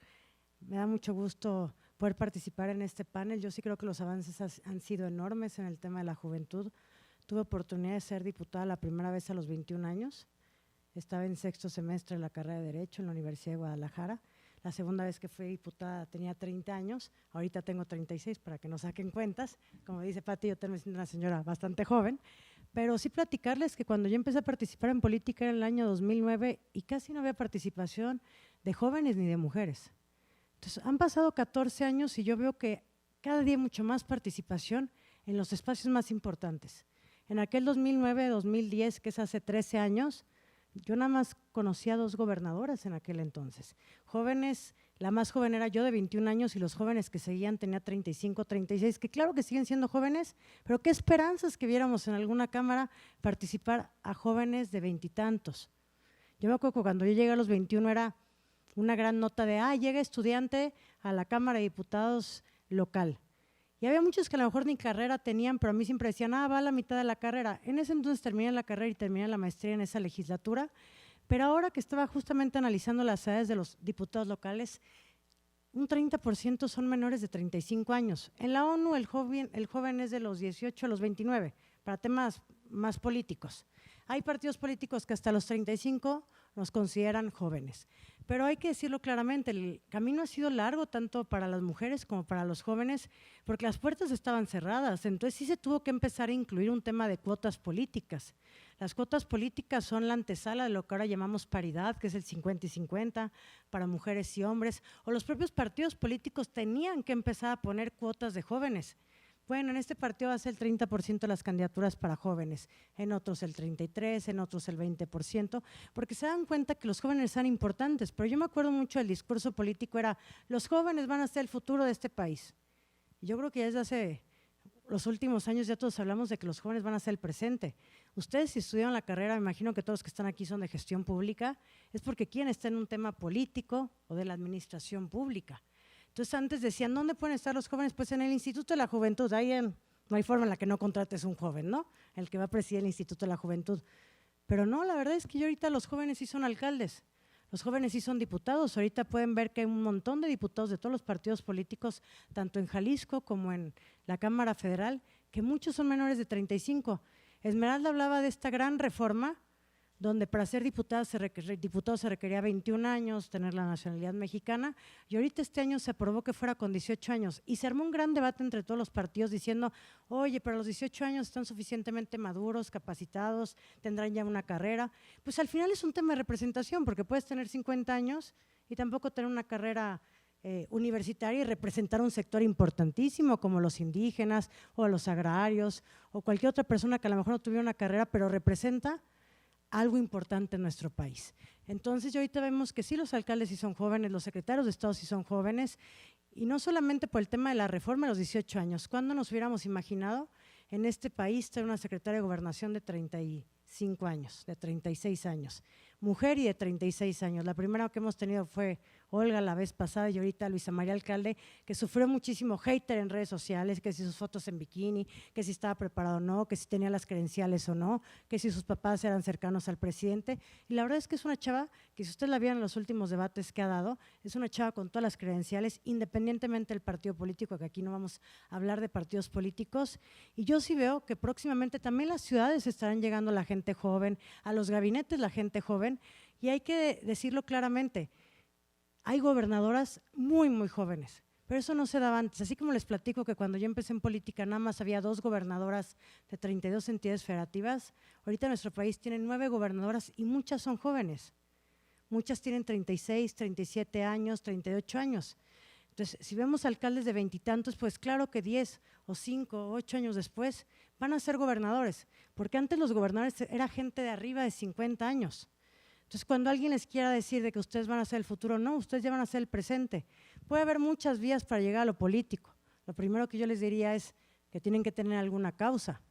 Me da mucho gusto poder participar en este panel. Yo sí creo que los avances han sido enormes en el tema de la juventud. Tuve oportunidad de ser diputada la primera vez a los 21 años. Estaba en 6º semestre de la carrera de Derecho en la Universidad de Guadalajara. La segunda vez que fui diputada tenía 30 años, ahorita tengo 36 para que no saquen cuentas. Como dice Pati, yo también soy una señora bastante joven, pero sí platicarles que cuando yo empecé a participar en política era en el año 2009 y casi no había participación de jóvenes ni de mujeres. Entonces han pasado 14 años y yo veo que cada día hay mucho más participación en los espacios más importantes. En aquel 2009-2010, que es hace 13 años, yo nada más conocía 2 gobernadoras en aquel entonces. Jóvenes, la más joven era yo de 21 años y los jóvenes que seguían tenía 35, 36, que claro que siguen siendo jóvenes, pero qué esperanzas que viéramos en alguna cámara participar a jóvenes de 20 y tantos. Yo me acuerdo que cuando yo llegué a los 21 era una gran nota de, llega estudiante a la Cámara de Diputados local. Y había muchos que a lo mejor ni carrera tenían, pero a mí siempre decían, va a la mitad de la carrera. En ese entonces terminé la carrera y terminé la maestría en esa legislatura, pero ahora que estaba justamente analizando las edades de los diputados locales, un 30% son menores de 35 años. En la ONU el joven es de los 18 a los 29, para temas más políticos. Hay partidos políticos que hasta los 35 nos consideran jóvenes. Pero hay que decirlo claramente, el camino ha sido largo tanto para las mujeres como para los jóvenes, porque las puertas estaban cerradas, entonces sí se tuvo que empezar a incluir un tema de cuotas políticas. Las cuotas políticas son la antesala de lo que ahora llamamos paridad, que es el 50 y 50 para mujeres y hombres, o los propios partidos políticos tenían que empezar a poner cuotas de jóvenes. Bueno, en este partido va a ser el 30% de las candidaturas para jóvenes, en otros el 33%, en otros el 20%, porque se dan cuenta que los jóvenes son importantes, pero yo me acuerdo mucho del discurso político, era los jóvenes van a ser el futuro de este país. Y yo creo que desde hace los últimos años ya todos hablamos de que los jóvenes van a ser el presente. Ustedes si estudiaron la carrera, me imagino que todos los que están aquí son de gestión pública, es porque quieren estar en un tema político o de la administración pública. Entonces antes decían, ¿dónde pueden estar los jóvenes? Pues en el Instituto de la Juventud, ahí no hay forma en la que no contrates un joven, ¿no? El que va a presidir el Instituto de la Juventud. Pero no, la verdad es que ahorita los jóvenes sí son alcaldes, los jóvenes sí son diputados, ahorita pueden ver que hay un montón de diputados de todos los partidos políticos, tanto en Jalisco como en la Cámara Federal, que muchos son menores de 35. Esmeralda hablaba de esta gran reforma, donde para ser diputado se requería 21 años, tener la nacionalidad mexicana, y ahorita este año se aprobó que fuera con 18 años, y se armó un gran debate entre todos los partidos diciendo, oye, pero los 18 años están suficientemente maduros, capacitados, tendrán ya una carrera. Pues al final es un tema de representación, porque puedes tener 50 años y tampoco tener una carrera universitaria y representar un sector importantísimo como los indígenas o los agrarios o cualquier otra persona que a lo mejor no tuviera una carrera, pero representa algo importante en nuestro país. Entonces, ahorita vemos que sí, los alcaldes sí son jóvenes, los secretarios de Estado sí son jóvenes, y no solamente por el tema de la reforma de los 18 años. ¿Cuándo nos hubiéramos imaginado en este país tener una secretaria de Gobernación de 35 años, de 36 años? Mujer y de 36 años. La primera que hemos tenido fue Olga la vez pasada y ahorita Luisa María Alcalde, que sufrió muchísimo hater en redes sociales, que si sus fotos en bikini, que si estaba preparado o no, que si tenía las credenciales o no, que si sus papás eran cercanos al presidente. Y la verdad es que es una chava que si ustedes la vieron en los últimos debates que ha dado, es una chava con todas las credenciales, independientemente del partido político, que aquí no vamos a hablar de partidos políticos. Y yo sí veo que próximamente también las ciudades estarán llegando la gente joven, a los gabinetes la gente joven, y hay que decirlo claramente, hay gobernadoras muy, muy jóvenes, pero eso no se daba antes. Así como les platico que cuando yo empecé en política nada más había 2 gobernadoras de 32 entidades federativas, ahorita nuestro país tiene 9 gobernadoras y muchas son jóvenes. Muchas tienen 36, 37 años, 38 años. Entonces, si vemos alcaldes de 20 y tantos, pues claro que 10 o 5 o 8 años después van a ser gobernadores, porque antes los gobernadores era gente de arriba de 50 años. Entonces, cuando alguien les quiera decir de que ustedes van a ser el futuro, no, ustedes ya van a ser el presente. Puede haber muchas vías para llegar a lo político. Lo primero que yo les diría es que tienen que tener alguna causa.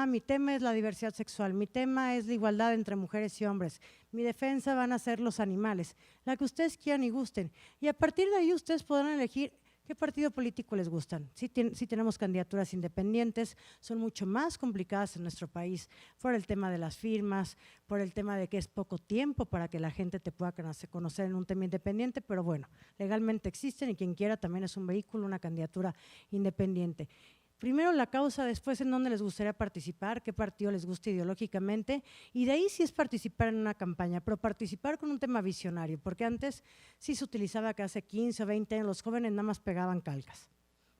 Mi tema es la diversidad sexual, mi tema es la igualdad entre mujeres y hombres, mi defensa van a ser los animales, la que ustedes quieran y gusten. Y a partir de ahí ustedes podrán elegir qué partido político les gustan. Sí tenemos candidaturas independientes, son mucho más complicadas en nuestro país por el tema de las firmas, por el tema de que es poco tiempo para que la gente te pueda conocer en un tema independiente, pero bueno, legalmente existen y quien quiera también es un vehículo, una candidatura independiente. primero la causa, después en dónde les gustaría participar, qué partido les gusta ideológicamente, y de ahí sí es participar en una campaña, pero participar con un tema visionario, porque antes sí se utilizaba que hace 15 o 20 años los jóvenes nada más pegaban calcas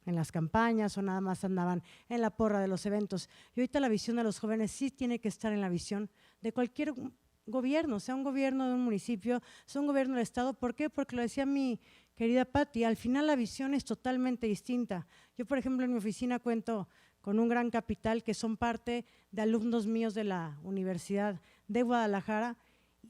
en las campañas o nada más andaban en la porra de los eventos. Y ahorita la visión de los jóvenes sí tiene que estar en la visión de cualquier gobierno, sea un gobierno de un municipio, sea un gobierno del estado. ¿Por qué? Porque lo decía mi querida Patti, al final la visión es totalmente distinta. Yo, por ejemplo, en mi oficina cuento con un gran capital que son parte de alumnos míos de la Universidad de Guadalajara,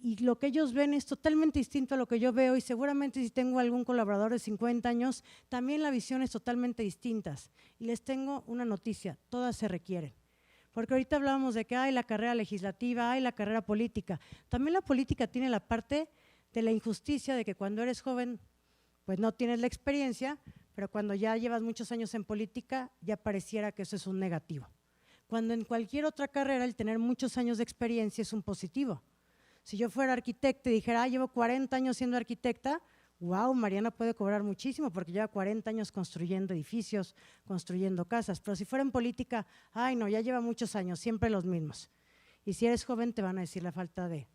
y lo que ellos ven es totalmente distinto a lo que yo veo, y seguramente si tengo algún colaborador de 50 años, también la visión es totalmente distinta. Y les tengo una noticia, todas se requieren. Porque ahorita hablábamos de que hay la carrera legislativa, hay la carrera política. También la política tiene la parte de la injusticia de que cuando eres joven, pues no tienes la experiencia, pero cuando ya llevas muchos años en política, ya pareciera que eso es un negativo. Cuando en cualquier otra carrera el tener muchos años de experiencia es un positivo. Si yo fuera arquitecta y dijera, llevo 40 años siendo arquitecta, wow, Mariana puede cobrar muchísimo porque lleva 40 años construyendo edificios, construyendo casas. Pero si fuera en política, ay no, ya lleva muchos años, siempre los mismos. Y si eres joven te van a decir la falta de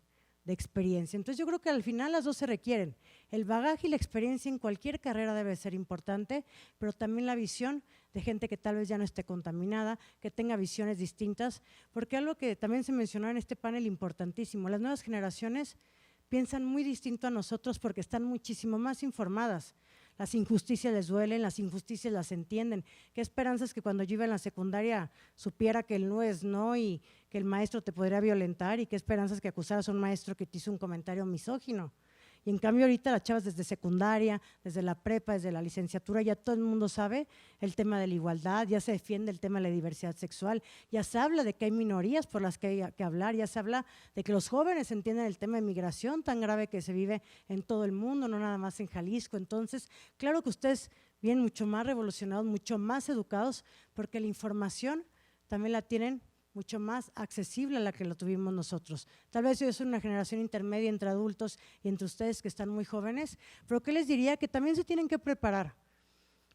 experiencia. Entonces yo creo que al final las dos se requieren. El bagaje y la experiencia en cualquier carrera debe ser importante, pero también la visión de gente que tal vez ya no esté contaminada, que tenga visiones distintas, porque algo que también se mencionó en este panel importantísimo, las nuevas generaciones piensan muy distinto a nosotros porque están muchísimo más informadas. Las injusticias les duelen, las injusticias las entienden. Qué esperanzas que cuando yo iba en la secundaria supiera que el no es no y que el maestro te podría violentar, y qué esperanzas que acusaras a un maestro que te hizo un comentario misógino. Y en cambio ahorita las chavas desde secundaria, desde la prepa, desde la licenciatura, ya todo el mundo sabe el tema de la igualdad, ya se defiende el tema de la diversidad sexual, ya se habla de que hay minorías por las que hay que hablar, ya se habla de que los jóvenes entienden el tema de migración tan grave que se vive en todo el mundo, no nada más en Jalisco. Entonces, claro que ustedes vienen mucho más revolucionados, mucho más educados, porque la información también la tienen mucho más accesible a la que lo tuvimos nosotros. Tal vez yo soy una generación intermedia entre adultos y entre ustedes que están muy jóvenes, pero ¿qué les diría? Que también se tienen que preparar.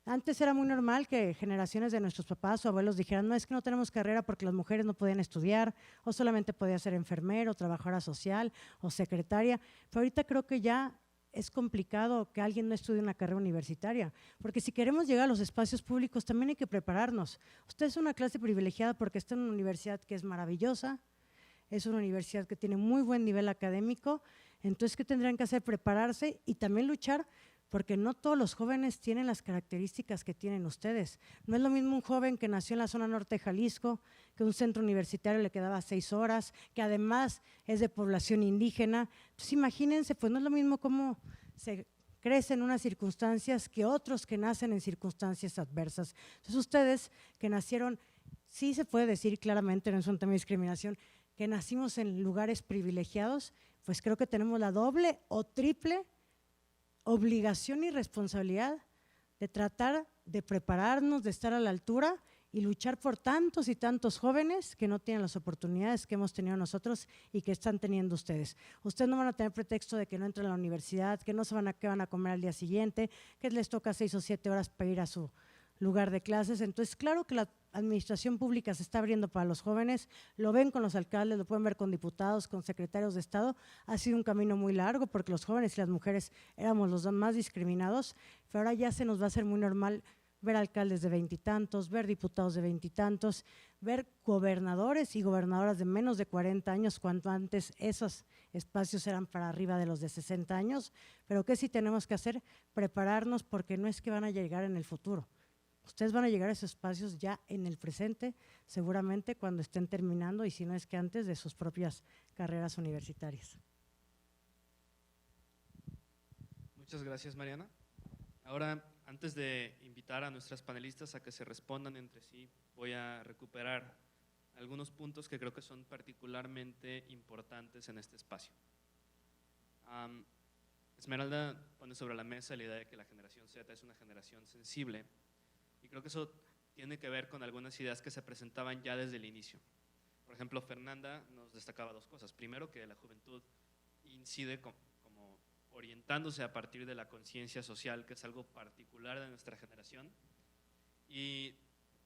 Antes era muy normal que generaciones de nuestros papás o abuelos dijeran, no, es que no tenemos carrera porque las mujeres no podían estudiar, o solamente podía ser enfermero, trabajadora social o secretaria, pero ahorita creo que ya es complicado que alguien no estudie una carrera universitaria, porque si queremos llegar a los espacios públicos también hay que prepararnos. Usted es una clase privilegiada porque está en una universidad que es maravillosa, es una universidad que tiene muy buen nivel académico, entonces ¿qué tendrán que hacer? Prepararse y también luchar, porque no todos los jóvenes tienen las características que tienen ustedes. No es lo mismo un joven que nació en la zona norte de Jalisco, que un centro universitario le quedaba 6 horas, que además es de población indígena. Entonces imagínense, pues no es lo mismo cómo se crece en unas circunstancias que otros que nacen en circunstancias adversas. Entonces ustedes que nacieron, sí se puede decir claramente, no es un tema de discriminación, que nacimos en lugares privilegiados, pues creo que tenemos la doble o triple obligación y responsabilidad de tratar de prepararnos, de estar a la altura y luchar por tantos y tantos jóvenes que no tienen las oportunidades que hemos tenido nosotros y que están teniendo ustedes. Ustedes no van a tener pretexto de que no entren a la universidad, que no saben a qué van a comer al día siguiente, que les toca 6 o 7 horas para ir a su lugar de clases. Entonces, claro que la administración pública se está abriendo para los jóvenes, lo ven con los alcaldes, lo pueden ver con diputados, con secretarios de Estado. Ha sido un camino muy largo porque los jóvenes y las mujeres éramos los más discriminados, pero ahora ya se nos va a hacer muy normal ver alcaldes de 20 y tantos, ver diputados de 20 y tantos, ver gobernadores y gobernadoras de menos de 40 años, cuando antes esos espacios eran para arriba de los de 60 años. Pero ¿qué sí tenemos que hacer? Prepararnos, porque no es que van a llegar en el futuro. Ustedes van a llegar a esos espacios ya en el presente, seguramente cuando estén terminando, y si no es que antes, de sus propias carreras universitarias. Muchas gracias, Mariana. Ahora, antes de invitar a nuestras panelistas a que se respondan entre sí, voy a recuperar algunos puntos que creo que son particularmente importantes en este espacio. Esmeralda pone sobre la mesa la idea de que la generación Z es una generación sensible, y creo que eso tiene que ver con algunas ideas que se presentaban ya desde el inicio. Por ejemplo, Fernanda nos destacaba 2 cosas. Primero, que la juventud incide como orientándose a partir de la conciencia social, que es algo particular de nuestra generación. Y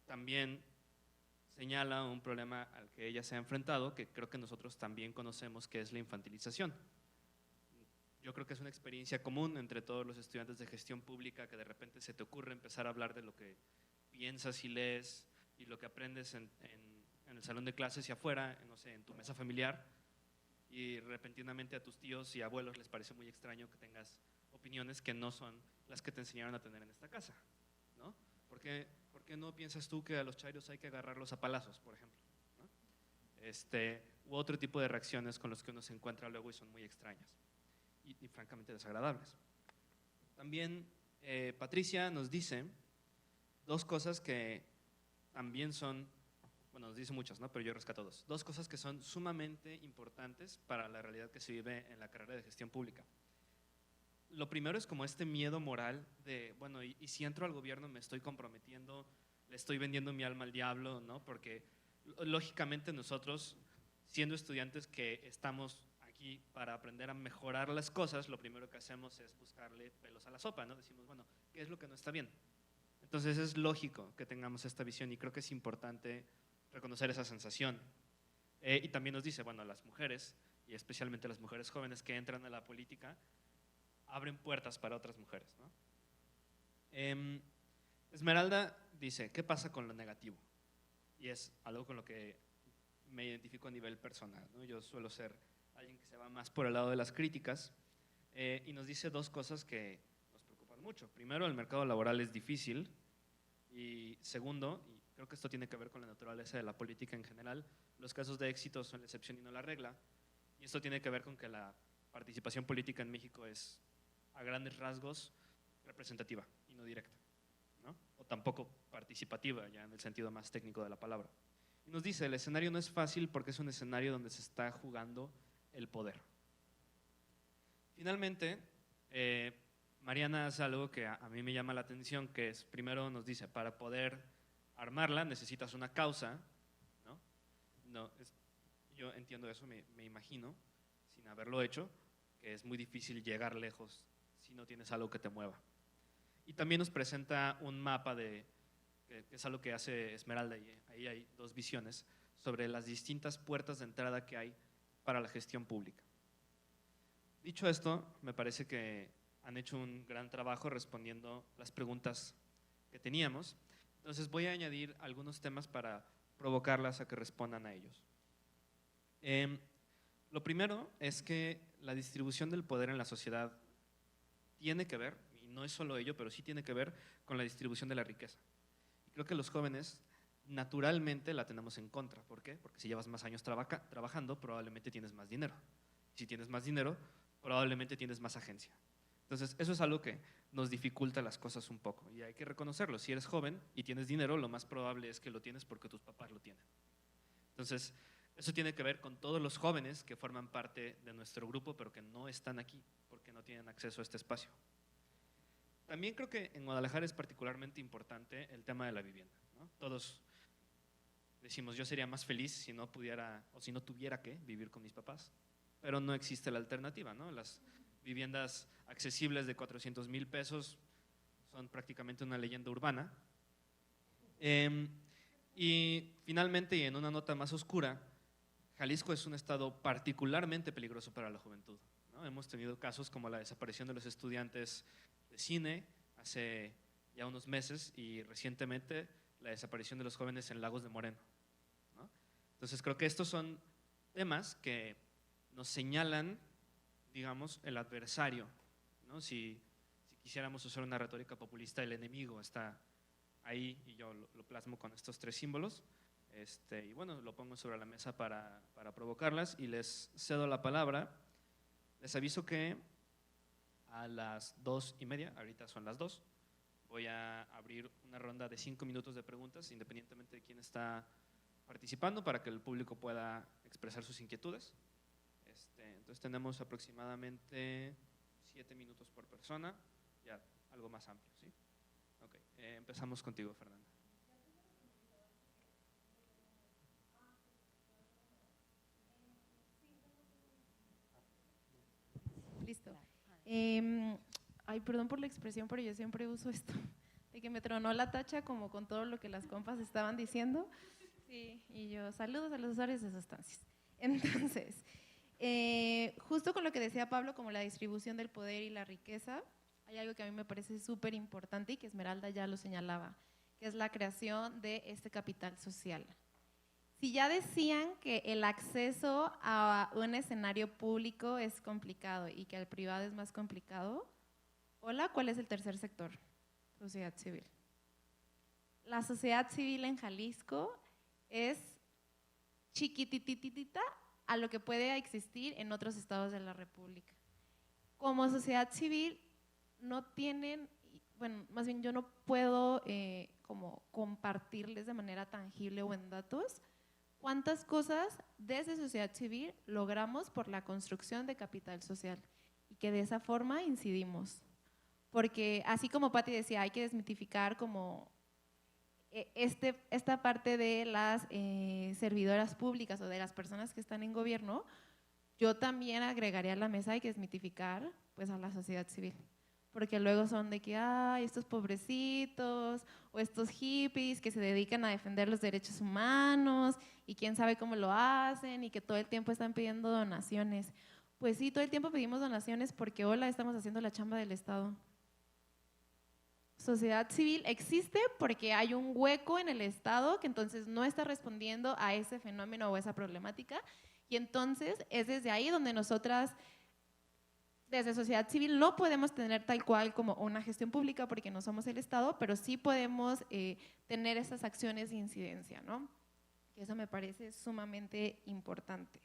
también señala un problema al que ella se ha enfrentado, que creo que nosotros también conocemos, que es la infantilización. Yo creo que es una experiencia común entre todos los estudiantes de gestión pública, que de repente se te ocurre empezar a hablar de lo que piensas y lees y lo que aprendes en el salón de clases y afuera, no sé, en tu mesa familiar, y repentinamente a tus tíos y abuelos les parece muy extraño que tengas opiniones que no son las que te enseñaron a tener en esta casa, ¿no? ¿Por qué no piensas tú que a los chairos hay que agarrarlos a palazos, por ejemplo, ¿no? U otro tipo de reacciones con los que uno se encuentra luego y son muy extrañas y francamente desagradables. También Patricia nos dice dos cosas que también son, bueno, nos dice muchas, ¿no? Pero yo rescato dos cosas que son sumamente importantes para la realidad que se vive en la carrera de gestión pública. Lo primero es como este miedo moral de, bueno, y si entro al gobierno me estoy comprometiendo, le estoy vendiendo mi alma al diablo, ¿no? Porque lógicamente nosotros, siendo estudiantes que estamos aquí para aprender a mejorar las cosas, lo primero que hacemos es buscarle pelos a la sopa, ¿no? Decimos, bueno, ¿qué es lo que no está bien? Entonces es lógico que tengamos esta visión y creo que es importante reconocer esa sensación. Y también nos dice, bueno, las mujeres, y especialmente las mujeres jóvenes que entran a la política, abren puertas para otras mujeres, ¿no? Esmeralda dice, ¿qué pasa con lo negativo? Y es algo con lo que me identifico a nivel personal, ¿no? Yo suelo ser alguien que se va más por el lado de las críticas, y nos dice dos cosas que nos preocupan mucho. Primero, el mercado laboral es difícil, y segundo, y creo que esto tiene que ver con la naturaleza de la política en general, los casos de éxito son la excepción y no la regla, y esto tiene que ver con que la participación política en México es a grandes rasgos representativa y no directa, ¿no? O tampoco participativa, ya en el sentido más técnico de la palabra. Y nos dice, el escenario no es fácil porque es un escenario donde se está jugando el poder. Finalmente, Mariana hace algo que a mí me llama la atención, que es, primero nos dice, para poder armarla necesitas una causa, ¿no? Yo entiendo eso, me imagino, sin haberlo hecho, que es muy difícil llegar lejos si no tienes algo que te mueva. Y también nos presenta un mapa que es algo que hace Esmeralda, y ahí hay dos visiones sobre las distintas puertas de entrada que hay para la gestión pública. Dicho esto, me parece que han hecho un gran trabajo respondiendo las preguntas que teníamos. Entonces voy a añadir algunos temas para provocarlas a que respondan a ellos. Lo primero es que la distribución del poder en la sociedad tiene que ver, y no es solo ello, pero sí tiene que ver con la distribución de la riqueza. Y creo que los jóvenes naturalmente la tenemos en contra. ¿Por qué? Porque si llevas más años trabajando, probablemente tienes más dinero. Si tienes más dinero, probablemente tienes más agencia. Entonces, eso es algo que nos dificulta las cosas un poco y hay que reconocerlo. Si eres joven y tienes dinero, lo más probable es que lo tienes porque tus papás lo tienen. Entonces, eso tiene que ver con todos los jóvenes que forman parte de nuestro grupo, pero que no están aquí porque no tienen acceso a este espacio. También creo que en Guadalajara es particularmente importante el tema de la vivienda, ¿no? Todos decimos, yo sería más feliz si no pudiera o si no tuviera que vivir con mis papás, pero no existe la alternativa, ¿no? Las viviendas accesibles de 400,000 pesos son prácticamente una leyenda urbana. Y finalmente, y en una nota más oscura, Jalisco es un estado particularmente peligroso para la juventud, ¿no? Hemos tenido casos como la desaparición de los estudiantes de cine hace ya unos meses y recientemente la desaparición de los jóvenes en Lagos de Moreno, ¿no? Entonces creo que estos son temas que nos señalan, digamos, el adversario, ¿no? Si quisiéramos usar una retórica populista, el enemigo está ahí y yo lo plasmo con estos tres símbolos. Y bueno, lo pongo sobre la mesa para provocarlas y les cedo la palabra. Les aviso que a las 2:30, ahorita son las 2, voy a abrir una ronda de 5 minutos de preguntas, independientemente de quién está participando, para que el público pueda expresar sus inquietudes. Entonces tenemos aproximadamente 7 minutos por persona, ya algo más amplio, ¿sí? Ok, empezamos contigo, Fernanda. Listo. Ay, perdón por la expresión, pero yo siempre uso esto de que me tronó la tacha como con todo lo que las compas estaban diciendo. Sí, y yo, saludos a los usuarios de sustancias. Entonces, justo con lo que decía Pablo, como la distribución del poder y la riqueza, hay algo que a mí me parece súper importante y que Esmeralda ya lo señalaba, que es la creación de este capital social. Si ya decían que el acceso a un escenario público es complicado y que el privado es más complicado, hola, ¿cuál es el tercer sector? Sociedad civil. La sociedad civil en Jalisco es chiquitititita a lo que puede existir en otros estados de la República. Como sociedad civil no tienen, bueno, más bien yo no puedo como compartirles de manera tangible o en datos cuántas cosas desde sociedad civil logramos por la construcción de capital social y que de esa forma incidimos. Porque así como Patti decía, hay que desmitificar como esta parte de las servidoras públicas o de las personas que están en gobierno, yo también agregaría a la mesa, hay que desmitificar pues a la sociedad civil. Porque luego son de que, ay, estos pobrecitos o estos hippies que se dedican a defender los derechos humanos y quién sabe cómo lo hacen y que todo el tiempo están pidiendo donaciones. Pues sí, todo el tiempo pedimos donaciones porque, hola, estamos haciendo la chamba del Estado. Sociedad civil existe porque hay un hueco en el Estado que entonces no está respondiendo a ese fenómeno o esa problemática y entonces es desde ahí donde nosotras desde sociedad civil no podemos tener tal cual como una gestión pública porque no somos el Estado, pero sí podemos tener esas acciones de incidencia, ¿no? Que eso me parece sumamente importante.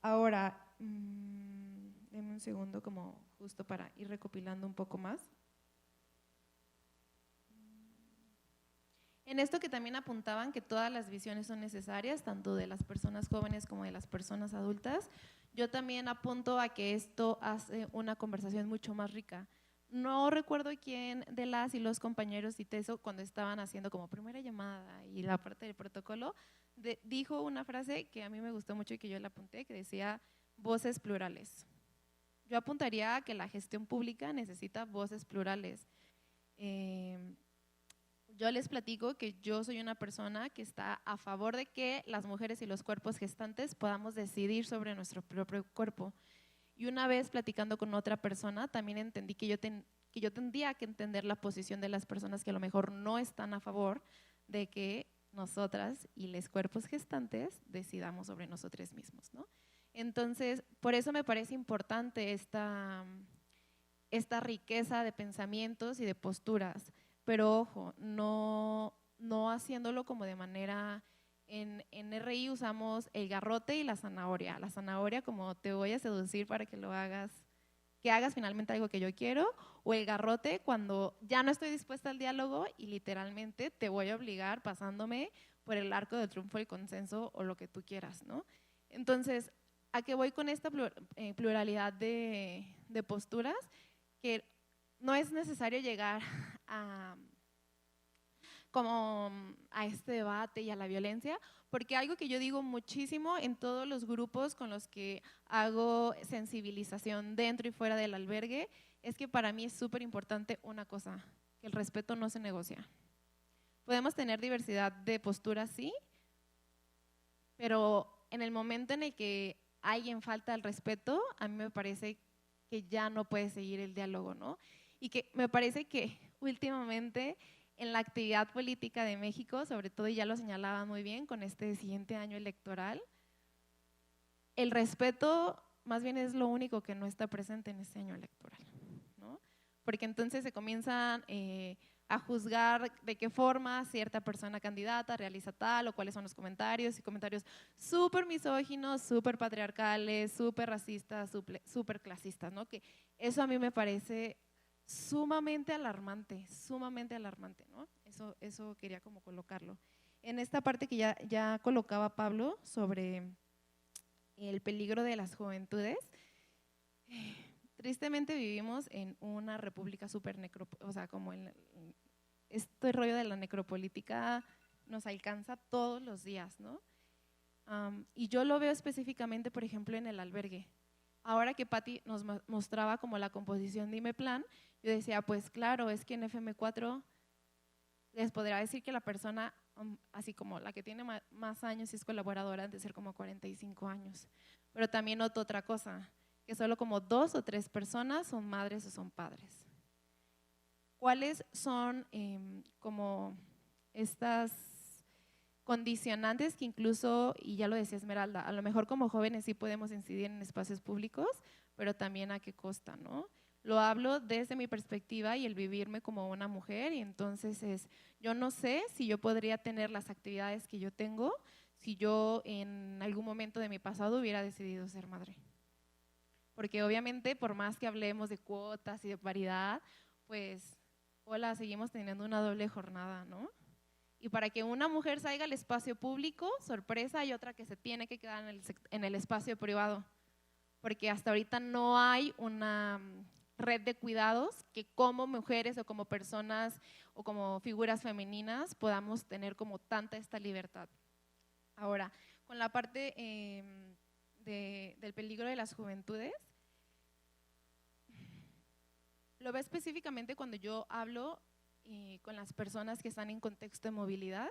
Ahora, denme un segundo como justo para ir recopilando un poco más. En esto que también apuntaban que todas las visiones son necesarias, tanto de las personas jóvenes como de las personas adultas, yo también apunto a que esto hace una conversación mucho más rica. No recuerdo quién de las y los compañeros de ITESO, cuando estaban haciendo como primera llamada y la parte del protocolo, dijo una frase que a mí me gustó mucho y que yo la apunté, que decía voces plurales. Yo apuntaría a que la gestión pública necesita voces plurales. Yo les platico que yo soy una persona que está a favor de que las mujeres y los cuerpos gestantes podamos decidir sobre nuestro propio cuerpo. Y una vez platicando con otra persona, también entendí que yo tendría que entender la posición de las personas que a lo mejor no están a favor de que nosotras y los cuerpos gestantes decidamos sobre nosotros mismos, ¿no? Entonces, por eso me parece importante esta riqueza de pensamientos y de posturas. Pero ojo, no haciéndolo como de manera, en RI usamos el garrote y la zanahoria. La zanahoria como te voy a seducir para que hagas finalmente algo que yo quiero, o el garrote cuando ya no estoy dispuesta al diálogo y literalmente te voy a obligar pasándome por el arco del triunfo del consenso o lo que tú quieras, ¿no? Entonces, ¿a qué voy con esta pluralidad de posturas? Que no es necesario llegar a este debate y a la violencia, porque algo que yo digo muchísimo en todos los grupos con los que hago sensibilización dentro y fuera del albergue, es que para mí es súper importante una cosa, que el respeto no se negocia. Podemos tener diversidad de posturas, sí, pero en el momento en el que alguien falta el respeto, a mí me parece que ya no puede seguir el diálogo, ¿no? Y que me parece que últimamente en la actividad política de México, sobre todo, y ya lo señalaba muy bien, con este siguiente año electoral, el respeto más bien es lo único que no está presente en este año electoral, ¿no? Porque entonces se comienzan a juzgar de qué forma cierta persona candidata realiza tal o cuáles son los comentarios, y comentarios súper misóginos, súper patriarcales, súper racistas, súper clasistas, ¿no? Que eso a mí me parece sumamente alarmante, ¿no? Eso quería como colocarlo. En esta parte que ya colocaba Pablo sobre el peligro de las juventudes, tristemente vivimos en una república súper o sea, como este rollo de la necropolítica nos alcanza todos los días, ¿no? Y yo lo veo específicamente, por ejemplo, en el albergue. ahora que Patti nos mostraba como la composición de IMEPLAN, yo decía, pues claro, es que en FM4 les podrá decir que la persona, así como la que tiene más años y es colaboradora, han de ser como 45 años. Pero también noto otra cosa, que solo como 2 o 3 personas son madres o son padres. ¿Cuáles son como estas condicionantes que incluso, y ya lo decía Esmeralda, a lo mejor como jóvenes sí podemos incidir en espacios públicos, pero también a qué costa, ¿no? Lo hablo desde mi perspectiva y el vivirme como una mujer, y entonces yo no sé si yo podría tener las actividades que yo tengo si yo en algún momento de mi pasado hubiera decidido ser madre. Porque obviamente por más que hablemos de cuotas y de paridad, pues hola, seguimos teniendo una doble jornada, ¿no? Y para que una mujer salga al espacio público, sorpresa, hay otra que se tiene que quedar en el espacio privado, porque hasta ahorita no hay una red de cuidados que como mujeres o como personas o como figuras femeninas podamos tener como tanta esta libertad. Ahora, con la parte del peligro de las juventudes, lo veo específicamente cuando yo hablo con las personas que están en contexto de movilidad,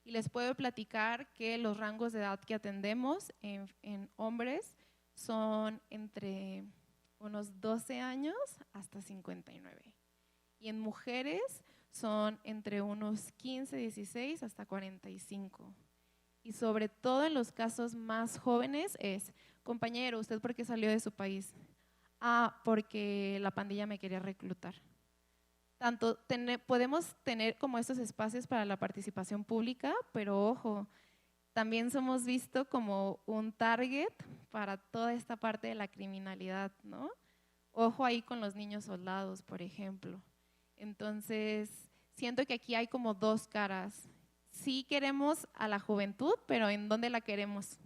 y les puedo platicar que los rangos de edad que atendemos en hombres son entre unos 12 años hasta 59, y en mujeres son entre unos 15, 16 hasta 45. Y sobre todo en los casos más jóvenes es, compañero, ¿usted por qué salió de su país? Ah, porque la pandilla me quería reclutar. Tanto podemos tener como estos espacios para la participación pública, pero ojo, también somos vistos como un target para toda esta parte de la criminalidad, ¿no? Ojo ahí con los niños soldados, por ejemplo. Entonces, siento que aquí hay como dos caras. Sí queremos a la juventud, pero ¿en dónde la queremos?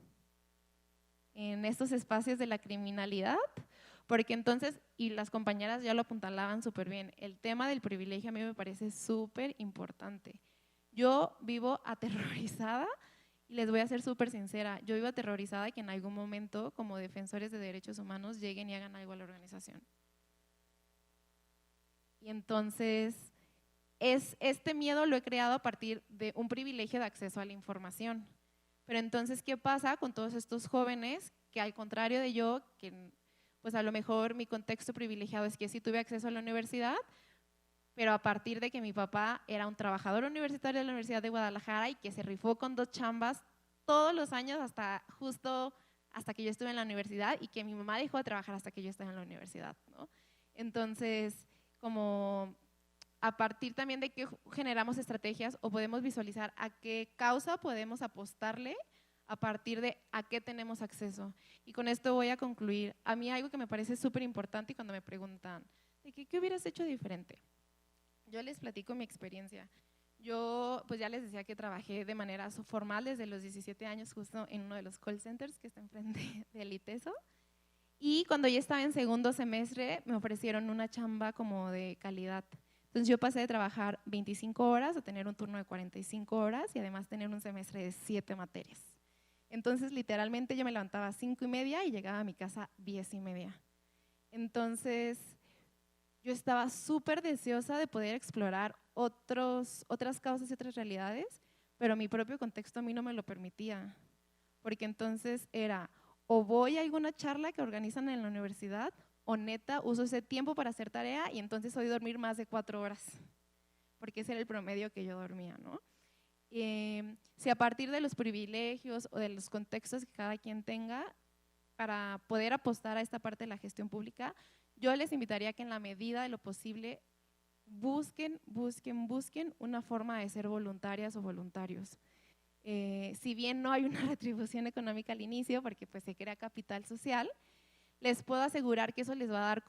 ¿En estos espacios de la criminalidad? Porque entonces, y las compañeras ya lo apuntalaban súper bien, el tema del privilegio a mí me parece súper importante. Yo vivo aterrorizada, y les voy a ser súper sincera, yo vivo aterrorizada que en algún momento, como defensores de derechos humanos, lleguen y hagan algo a la organización. Y entonces, este miedo lo he creado a partir de un privilegio de acceso a la información. Pero entonces, ¿qué pasa con todos estos jóvenes que al contrario de yo, que pues a lo mejor mi contexto privilegiado es que sí tuve acceso a la universidad, pero a partir de que mi papá era un trabajador universitario de la Universidad de Guadalajara y que se rifó con 2 chambas todos los años hasta que yo estuve en la universidad, y que mi mamá dejó de trabajar hasta que yo estaba en la universidad, ¿no? Entonces, como a partir también de que generamos estrategias o podemos visualizar a qué causa podemos apostarle a partir de a qué tenemos acceso. Y con esto voy a concluir. A mí algo que me parece súper importante, y cuando me preguntan, ¿de qué hubieras hecho diferente? Yo les platico mi experiencia. Yo pues ya les decía que trabajé de manera formal desde los 17 años justo en uno de los call centers que está enfrente del ITESO. Y cuando ya estaba en segundo semestre me ofrecieron una chamba como de calidad. Entonces yo pasé de trabajar 25 horas a tener un turno de 45 horas y además tener un semestre de 7 materias. Entonces literalmente yo me levantaba a 5:30 y llegaba a mi casa 10:30. Entonces yo estaba súper deseosa de poder explorar otras causas y otras realidades, pero mi propio contexto a mí no me lo permitía, porque entonces era o voy a alguna charla que organizan en la universidad, o neta uso ese tiempo para hacer tarea y entonces hoy dormir más de 4 horas, porque ese era el promedio que yo dormía, ¿no? Si a partir de los privilegios o de los contextos que cada quien tenga para poder apostar a esta parte de la gestión pública, yo les invitaría a que en la medida de lo posible busquen una forma de ser voluntarias o voluntarios. Si bien no hay una retribución económica al inicio, porque pues se crea capital social, les puedo asegurar que eso les va a dar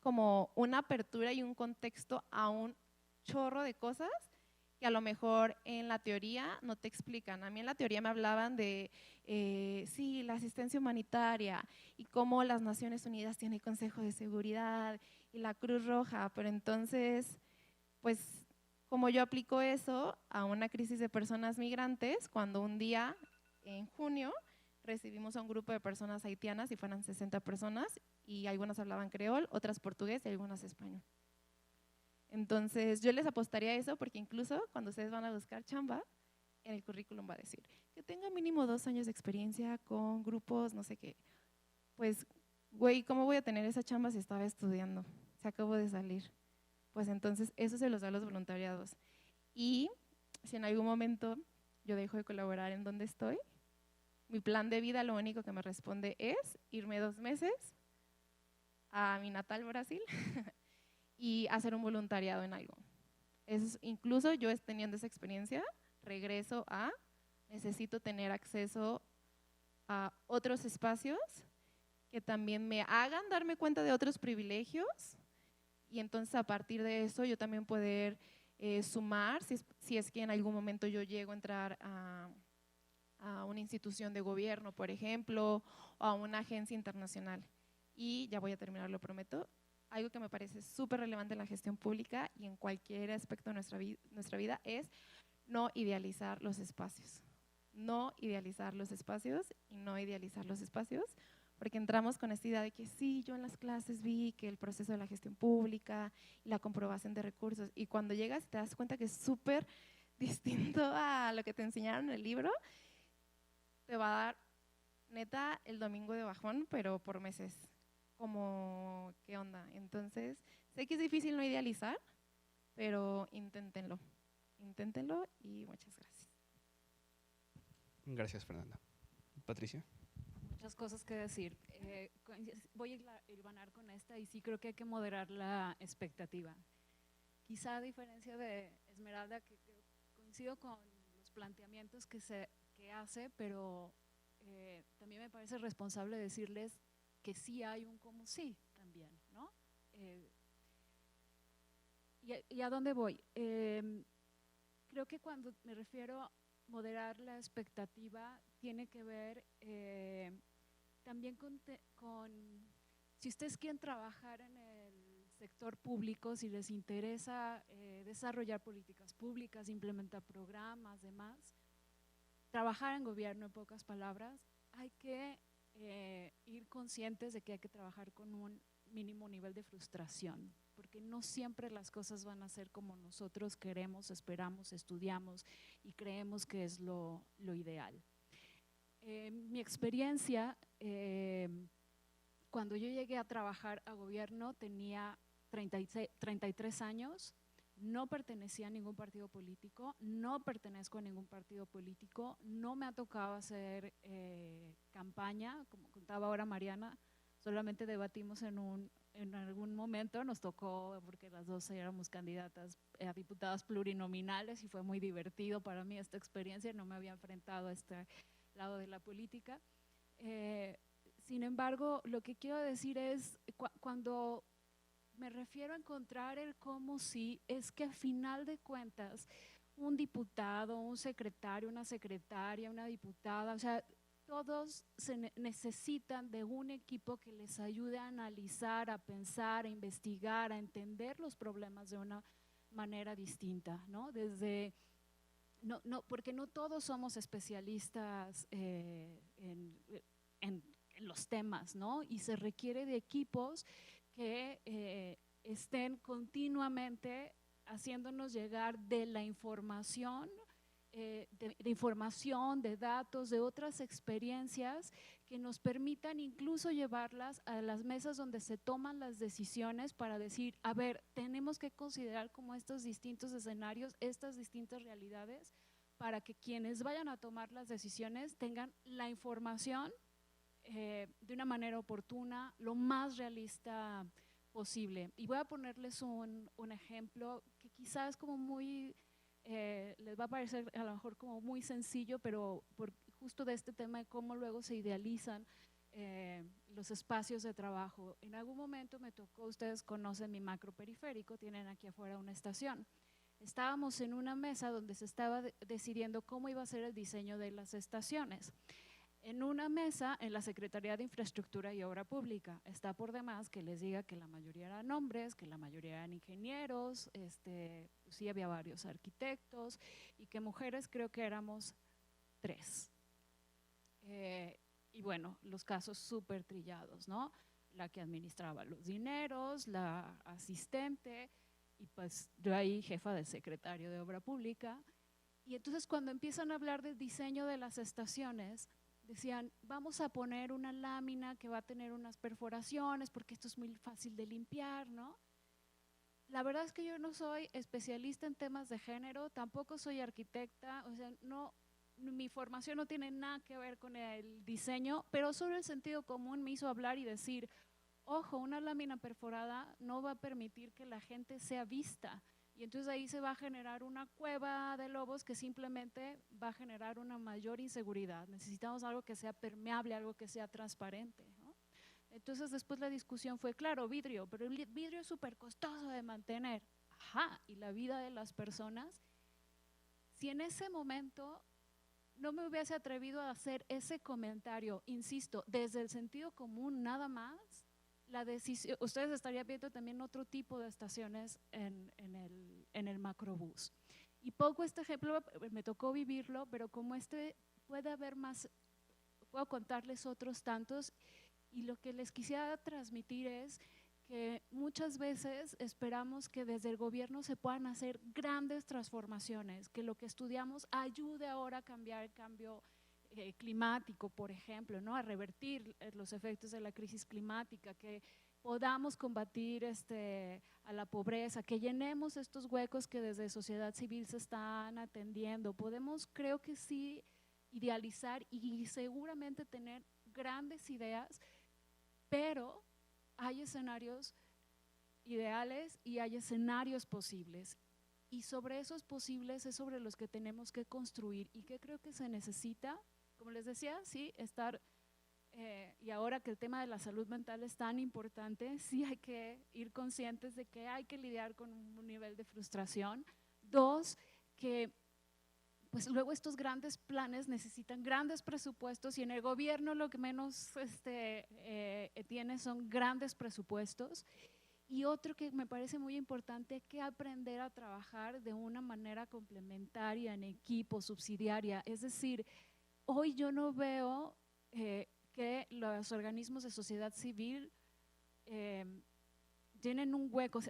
como una apertura y un contexto a un chorro de cosas que a lo mejor en la teoría no te explican. A mí en la teoría me hablaban de, sí, la asistencia humanitaria y cómo las Naciones Unidas tienen el Consejo de Seguridad y la Cruz Roja, pero entonces, pues, como yo aplico eso a una crisis de personas migrantes, cuando un día, en junio, recibimos a un grupo de personas haitianas y fueron 60 personas y algunas hablaban creol, otras portugués y algunas español. Entonces yo les apostaría a eso porque incluso cuando ustedes van a buscar chamba, en el currículum va a decir que tenga mínimo 2 años de experiencia con grupos, no sé qué. Pues, güey, ¿cómo voy a tener esa chamba si estaba estudiando? Se acabó de salir. Pues entonces eso se los da a los voluntariados. Y si en algún momento yo dejo de colaborar en donde estoy, mi plan de vida lo único que me responde es irme 2 meses a mi natal Brasil y hacer un voluntariado en algo. Incluso yo teniendo esa experiencia, regreso a, necesito tener acceso a otros espacios que también me hagan darme cuenta de otros privilegios y entonces a partir de eso yo también poder sumar, si es que en algún momento yo llego a entrar a una institución de gobierno, por ejemplo, o a una agencia internacional. Y ya voy a terminar, lo prometo, algo que me parece súper relevante en la gestión pública y en cualquier aspecto de nuestra vida es no idealizar los espacios. No idealizar los espacios y no idealizar los espacios, porque entramos con esta idea de que sí, yo en las clases vi que el proceso de la gestión pública y la comprobación de recursos, y cuando llegas te das cuenta que es súper distinto a lo que te enseñaron en el libro, te va a dar neta el domingo de bajón, pero por meses, como qué onda. Entonces, sé que es difícil no idealizar, pero inténtenlo y muchas gracias. Gracias, Fernanda. Patricia. Muchas cosas que decir. Voy a hilvanar con esta y sí creo que hay que moderar la expectativa. Quizá a diferencia de Esmeralda, que coincido con los planteamientos que hace, pero también me parece responsable decirles que sí hay un como sí también, ¿no? ¿Y a dónde voy? Creo que cuando me refiero a moderar la expectativa, tiene que ver también con, si ustedes quieren trabajar en el sector público, si les interesa desarrollar políticas públicas, implementar programas, demás, trabajar en gobierno, en pocas palabras, hay que ir conscientes de que hay que trabajar con un mínimo nivel de frustración, porque no siempre las cosas van a ser como nosotros queremos, esperamos, estudiamos y creemos que es lo ideal. Mi experiencia, cuando yo llegué a trabajar a gobierno tenía 33 años, no pertenecía a ningún partido político, no pertenezco a ningún partido político, no me ha tocado hacer campaña, como contaba ahora Mariana, solamente debatimos en algún momento, nos tocó, porque las dos éramos candidatas a diputadas plurinominales y fue muy divertido para mí esta experiencia, no me había enfrentado a este lado de la política. Sin embargo, lo que quiero decir es, cuando me refiero a encontrar el cómo sí, es que al final de cuentas, un diputado, un secretario, una secretaria, una diputada, o sea, todos necesitan de un equipo que les ayude a analizar, a pensar, a investigar, a entender los problemas de una manera distinta, ¿no? Porque no todos somos especialistas en los temas, ¿no? Y se requiere de equipos que estén continuamente haciéndonos llegar de la información, de datos, de otras experiencias que nos permitan incluso llevarlas a las mesas donde se toman las decisiones para decir, a ver, tenemos que considerar como estos distintos escenarios, estas distintas realidades, para que quienes vayan a tomar las decisiones tengan la información de una manera oportuna, lo más realista posible. Y voy a ponerles un ejemplo que quizás como muy, les va a parecer a lo mejor como muy sencillo, pero justo de este tema de cómo luego se idealizan los espacios de trabajo. En algún momento me tocó, ustedes conocen mi macro periférico, tienen aquí afuera una estación. Estábamos en una mesa donde se estaba decidiendo cómo iba a ser el diseño de las estaciones. En una mesa en la Secretaría de Infraestructura y Obra Pública. Está por demás que les diga que la mayoría eran hombres, que la mayoría eran ingenieros, sí había varios arquitectos y que mujeres creo que éramos 3. Y bueno, los casos súper trillados, ¿no? La que administraba los dineros, la asistente, y pues yo ahí jefa del secretario de Obra Pública. Y entonces cuando empiezan a hablar del diseño de las estaciones, decían, vamos a poner una lámina que va a tener unas perforaciones porque esto es muy fácil de limpiar, ¿no? La verdad es que yo no soy especialista en temas de género, tampoco soy arquitecta, o sea, no, mi formación no tiene nada que ver con el diseño, pero solo el sentido común me hizo hablar y decir, ojo, una lámina perforada no va a permitir que la gente sea vista. Y entonces ahí se va a generar una cueva de lobos que simplemente va a generar una mayor inseguridad. Necesitamos algo que sea permeable, algo que sea transparente, ¿no? Entonces después la discusión fue, claro, vidrio, pero el vidrio es súper costoso de mantener. Ajá, y la vida de las personas. Si en ese momento no me hubiese atrevido a hacer ese comentario, insisto, desde el sentido común nada más, la decisión, ustedes estarían viendo también otro tipo de estaciones en el macrobús. Y poco este ejemplo, me tocó vivirlo, pero como este puede haber más, puedo contarles otros tantos, y lo que les quisiera transmitir es que muchas veces esperamos que desde el gobierno se puedan hacer grandes transformaciones, que lo que estudiamos ayude ahora a cambiar el cambio climático, por ejemplo, ¿no? A revertir los efectos de la crisis climática, que podamos combatir a la pobreza, que llenemos estos huecos que desde sociedad civil se están atendiendo. Podemos, creo que sí, idealizar y seguramente tener grandes ideas, pero hay escenarios ideales y hay escenarios posibles. Y sobre esos posibles es sobre los que tenemos que construir y que creo que se necesita, como les decía, sí, estar, y ahora que el tema de la salud mental es tan importante, sí hay que ir conscientes de que hay que lidiar con un nivel de frustración. Dos, que pues luego estos grandes planes necesitan grandes presupuestos y en el gobierno lo que menos tiene son grandes presupuestos. Y otro que me parece muy importante, hay que aprender a trabajar de una manera complementaria, en equipo, subsidiaria. Es decir, hoy yo no veo que los organismos de sociedad civil llenen un hueco.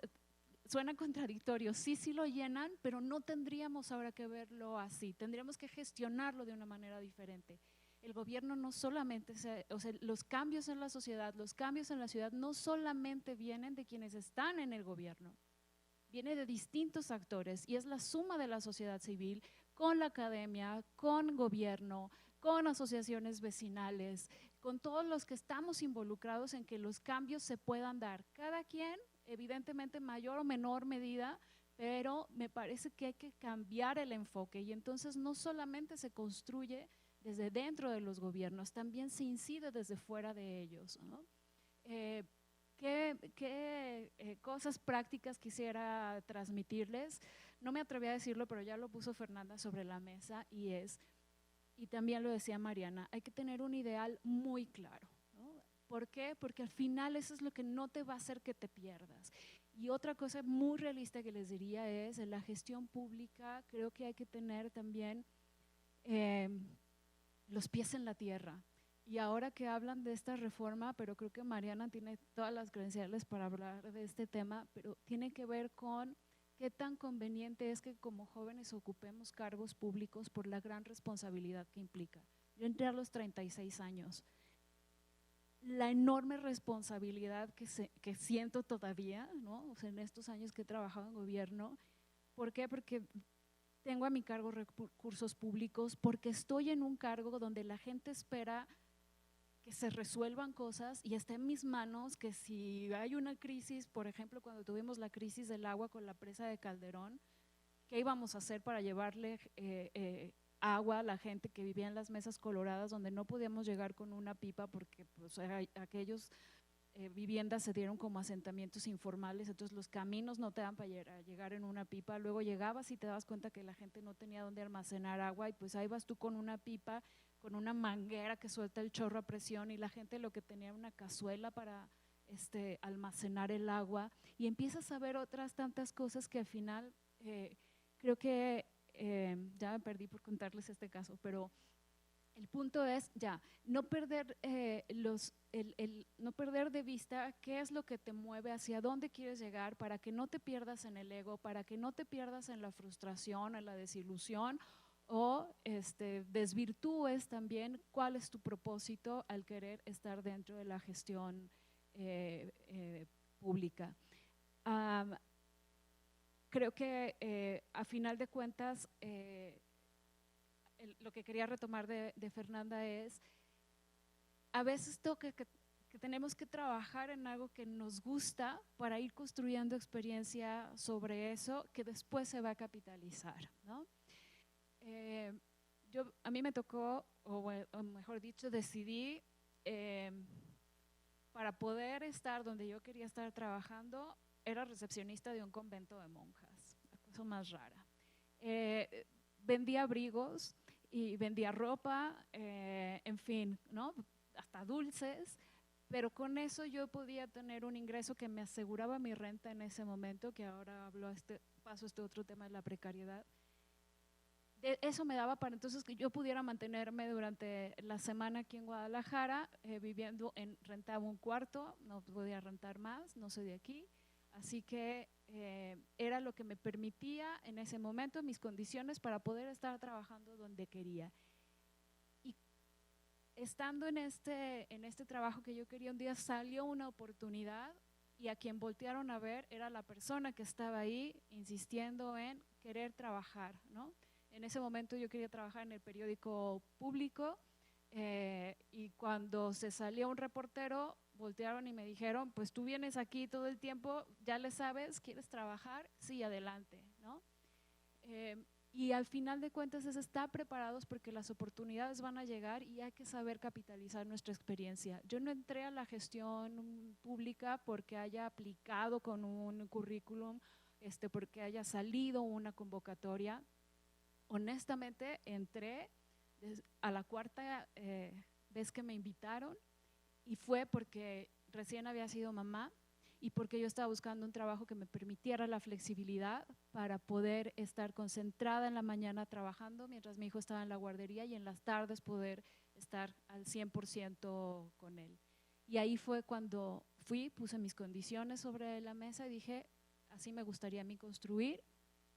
Suena contradictorio, sí lo llenan, pero no tendríamos ahora que verlo así, tendríamos que gestionarlo de una manera diferente. El gobierno no solamente, o sea, los cambios en la sociedad, los cambios en la ciudad no solamente vienen de quienes están en el gobierno, viene de distintos actores y es la suma de la sociedad civil con la academia, con gobierno, con asociaciones vecinales, con todos los que estamos involucrados en que los cambios se puedan dar. Cada quien, evidentemente en mayor o menor medida, pero me parece que hay que cambiar el enfoque y entonces no solamente se construye desde dentro de los gobiernos, también se incide desde fuera de ellos, ¿no? ¿Qué cosas prácticas quisiera transmitirles? No me atreví a decirlo, pero ya lo puso Fernanda sobre la mesa y también lo decía Mariana, hay que tener un ideal muy claro, ¿no? ¿Por qué? Porque al final eso es lo que no te va a hacer que te pierdas. Y otra cosa muy realista que les diría es, en la gestión pública creo que hay que tener también los pies en la tierra. Y ahora que hablan de esta reforma, pero creo que Mariana tiene todas las credenciales para hablar de este tema, pero tiene que ver con qué tan conveniente es que como jóvenes ocupemos cargos públicos por la gran responsabilidad que implica. Yo entré a los 36 años. La enorme responsabilidad que siento todavía, ¿no? O sea, en estos años que he trabajado en gobierno. ¿Por qué? Porque tengo a mi cargo recursos públicos, porque estoy en un cargo donde la gente espera que se resuelvan cosas y está en mis manos que si hay una crisis, por ejemplo, cuando tuvimos la crisis del agua con la presa de Calderón, ¿qué íbamos a hacer para llevarle agua a la gente que vivía en las mesas coloradas donde no podíamos llegar con una pipa porque pues, aquellos viviendas se dieron como asentamientos informales, entonces los caminos no te dan para llegar en una pipa, luego llegabas y te dabas cuenta que la gente no tenía dónde almacenar agua y pues ahí vas tú con una pipa, con una manguera que suelta el chorro a presión y la gente lo que tenía era una cazuela para almacenar el agua y empiezas a ver otras tantas cosas que al final creo que, ya me perdí por contarles este caso, pero El punto es ya, no perder, no perder de vista qué es lo que te mueve, hacia dónde quieres llegar, para que no te pierdas en el ego, para que no te pierdas en la frustración, en la desilusión, o desvirtúes también cuál es tu propósito al querer estar dentro de la gestión pública. Creo que a final de cuentas, lo que quería retomar de Fernanda es, a veces que tenemos que trabajar en algo que nos gusta para ir construyendo experiencia sobre eso que después se va a capitalizar, ¿no? A mí me tocó, o mejor dicho, decidí para poder estar donde yo quería estar trabajando, era recepcionista de un convento de monjas, la cosa más rara. Vendía abrigos y vendía ropa, en fin, ¿no? Hasta dulces, pero con eso yo podía tener un ingreso que me aseguraba mi renta en ese momento, que ahora paso a este otro tema de la precariedad. Eso me daba para entonces que yo pudiera mantenerme durante la semana aquí en Guadalajara, rentaba un cuarto, no podía rentar más, no soy de aquí, así que era lo que me permitía en ese momento, mis condiciones para poder estar trabajando donde quería. Y estando en este trabajo que yo quería, un día salió una oportunidad y a quien voltearon a ver era la persona que estaba ahí insistiendo en querer trabajar, ¿no? En ese momento yo quería trabajar en el periódico público y cuando se salió un reportero, voltearon y me dijeron, pues tú vienes aquí todo el tiempo, ya le sabes, ¿quieres trabajar? Sí, adelante, ¿no? Y al final de cuentas es estar preparados porque las oportunidades van a llegar y hay que saber capitalizar nuestra experiencia. Yo no entré a la gestión pública porque haya aplicado con un currículum, porque haya salido una convocatoria. Honestamente, entré a la cuarta vez que me invitaron y fue porque recién había sido mamá y porque yo estaba buscando un trabajo que me permitiera la flexibilidad para poder estar concentrada en la mañana trabajando mientras mi hijo estaba en la guardería y en las tardes poder estar al 100% con él. Y ahí fue cuando puse mis condiciones sobre la mesa y dije, así me gustaría a mí construir.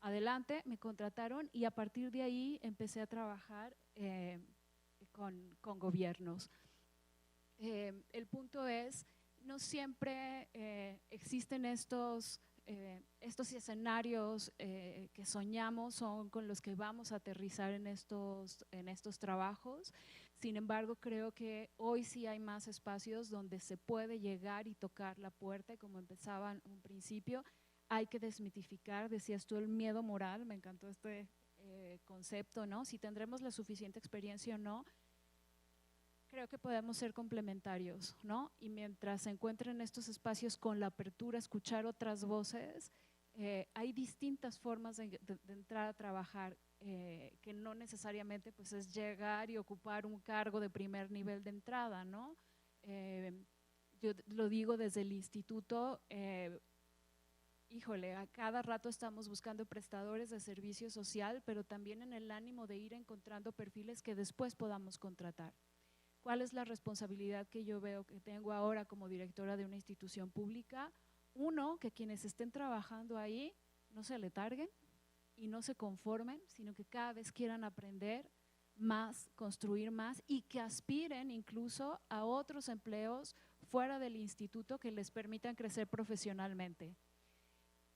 Adelante, me contrataron y a partir de ahí empecé a trabajar con gobiernos. El punto es, no siempre existen estos escenarios que soñamos son con los que vamos a aterrizar en estos trabajos. Sin embargo, creo que hoy sí hay más espacios donde se puede llegar y tocar la puerta, y como empezaba en un principio, hay que desmitificar, decías tú, el miedo moral, me encantó este concepto, ¿no? Si tendremos la suficiente experiencia o no, creo que podemos ser complementarios, ¿no? Y mientras se encuentren estos espacios con la apertura, escuchar otras voces, hay distintas formas de entrar a trabajar, que no necesariamente pues, es llegar y ocupar un cargo de primer nivel de entrada, ¿no? Yo lo digo desde el instituto, híjole, a cada rato estamos buscando prestadores de servicio social, pero también en el ánimo de ir encontrando perfiles que después podamos contratar. ¿Cuál es la responsabilidad que yo veo que tengo ahora como directora de una institución pública? Uno, que quienes estén trabajando ahí no se letarguen y no se conformen, sino que cada vez quieran aprender más, construir más y que aspiren incluso a otros empleos fuera del instituto que les permitan crecer profesionalmente.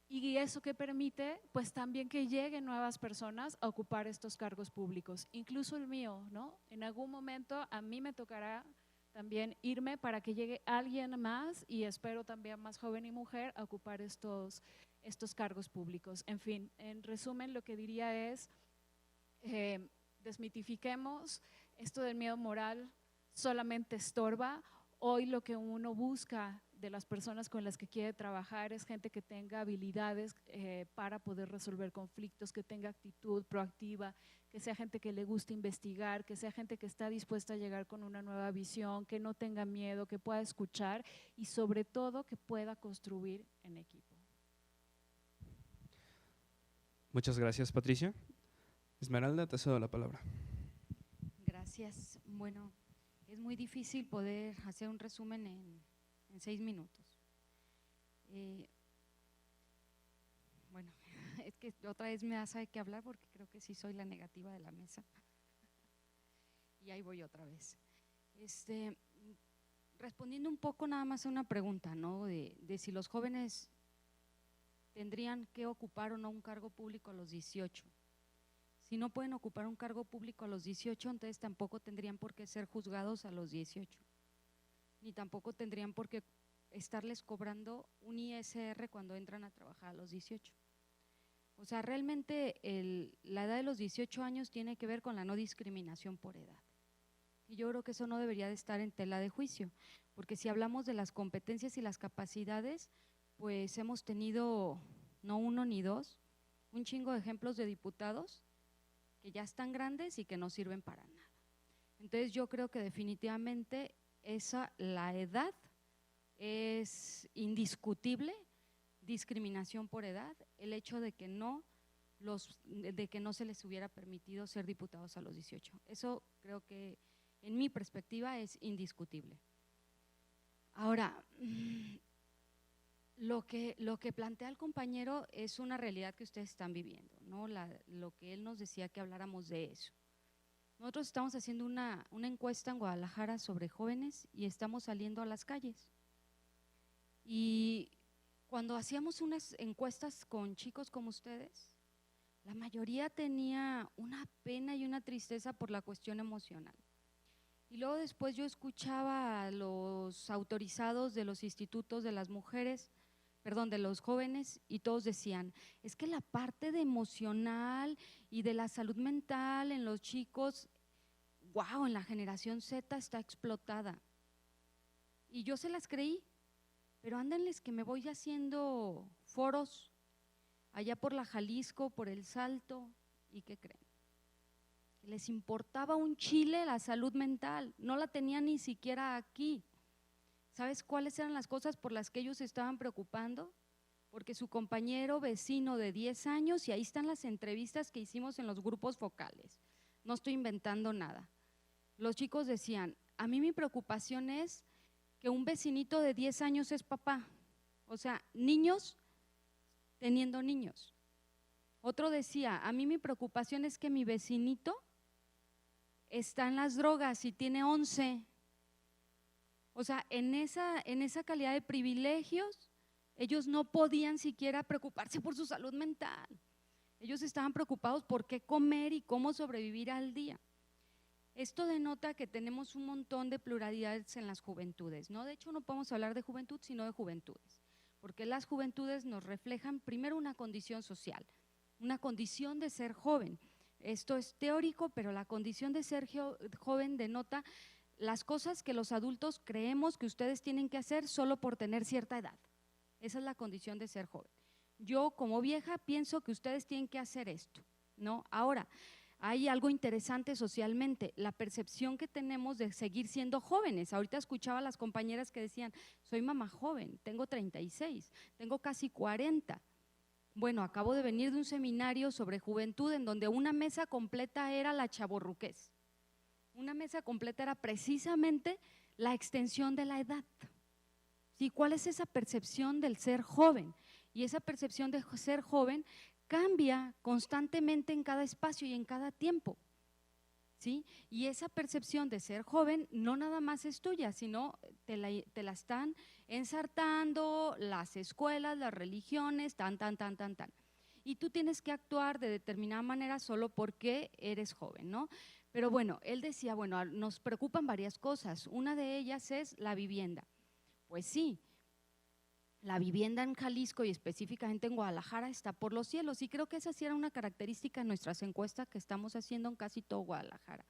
Y eso que permite, pues también que lleguen nuevas personas a ocupar estos cargos públicos, incluso el mío, ¿no? En algún momento a mí me tocará también irme para que llegue alguien más y espero también más joven y mujer a ocupar estos cargos públicos. En fin, en resumen lo que diría es, desmitifiquemos esto del miedo moral, solamente estorba. Hoy lo que uno busca de las personas con las que quiere trabajar es gente que tenga habilidades para poder resolver conflictos, que tenga actitud proactiva, que sea gente que le guste investigar, que sea gente que está dispuesta a llegar con una nueva visión, que no tenga miedo, que pueda escuchar y sobre todo que pueda construir en equipo. Muchas gracias, Patricia. Esmeralda, te cedo la palabra. Gracias. Gracias. Bueno, es muy difícil poder hacer un resumen en 6 minutos. Bueno, es que otra vez me hace que hablar porque creo que sí soy la negativa de la mesa. Y ahí voy otra vez. Respondiendo un poco nada más a una pregunta, ¿no? De si los jóvenes tendrían que ocupar o no un cargo público a los 18. Si no pueden ocupar un cargo público a los 18, entonces tampoco tendrían por qué ser juzgados a los 18, ni tampoco tendrían por qué estarles cobrando un ISR cuando entran a trabajar a los 18. O sea, realmente la edad de los 18 años tiene que ver con la no discriminación por edad. Y yo creo que eso no debería de estar en tela de juicio, porque si hablamos de las competencias y las capacidades, pues hemos tenido, no uno ni dos, un chingo de ejemplos de diputados que ya están grandes y que no sirven para nada. Entonces yo creo que definitivamente la edad es indiscutible, discriminación por edad, el hecho de que no se les hubiera permitido ser diputados a los 18. Eso creo que en mi perspectiva es indiscutible. Ahora, lo que plantea el compañero es una realidad que ustedes están viviendo, ¿no? Lo que él nos decía que habláramos de eso. Nosotros estamos haciendo una encuesta en Guadalajara sobre jóvenes y estamos saliendo a las calles. Y cuando hacíamos unas encuestas con chicos como ustedes, la mayoría tenía una pena y una tristeza por la cuestión emocional. Y luego después yo escuchaba a los autorizados de los institutos de las mujeres, de los jóvenes, y todos decían, es que la parte de emocional y de la salud mental en los chicos, wow, en la generación Z está explotada. Y yo se las creí, pero ándenles que me voy haciendo foros allá por la Jalisco, por el Salto, ¿y qué creen? Les importaba un chile la salud mental, no la tenían ni siquiera aquí. ¿Sabes cuáles eran las cosas por las que ellos se estaban preocupando? Porque su compañero vecino de 10 años, y ahí están las entrevistas que hicimos en los grupos focales, no estoy inventando nada. Los chicos decían, a mí mi preocupación es que un vecinito de 10 años es papá, o sea, niños teniendo niños. Otro decía, a mí mi preocupación es que mi vecinito está en las drogas y tiene 11. O sea, en esa calidad de privilegios, ellos no podían siquiera preocuparse por su salud mental. Ellos estaban preocupados por qué comer y cómo sobrevivir al día. Esto denota que tenemos un montón de pluralidades en las juventudes, ¿no? De hecho, no podemos hablar de juventud, sino de juventudes, porque las juventudes nos reflejan primero una condición social, una condición de ser joven. Esto es teórico, pero la condición de ser joven denota las cosas que los adultos creemos que ustedes tienen que hacer solo por tener cierta edad. Esa es la condición de ser joven. Yo como vieja pienso que ustedes tienen que hacer esto, ¿no? Ahora, hay algo interesante socialmente, la percepción que tenemos de seguir siendo jóvenes. Ahorita escuchaba a las compañeras que decían, soy mamá joven, tengo 36, tengo casi 40. Bueno, acabo de venir de un seminario sobre juventud en donde una mesa completa era la chavorruquez. Una mesa completa era precisamente la extensión de la edad. ¿Sí? ¿Cuál es esa percepción del ser joven? Y esa percepción de ser joven cambia constantemente en cada espacio y en cada tiempo. ¿Sí? Y esa percepción de ser joven no nada más es tuya, sino te la están ensartando las escuelas, las religiones, tan. Y tú tienes que actuar de determinada manera solo porque eres joven, ¿no? Pero bueno, él decía, bueno, nos preocupan varias cosas, una de ellas es la vivienda. Pues sí, la vivienda en Jalisco y específicamente en Guadalajara está por los cielos, y creo que esa sí era una característica en nuestras encuestas que estamos haciendo en casi todo Guadalajara.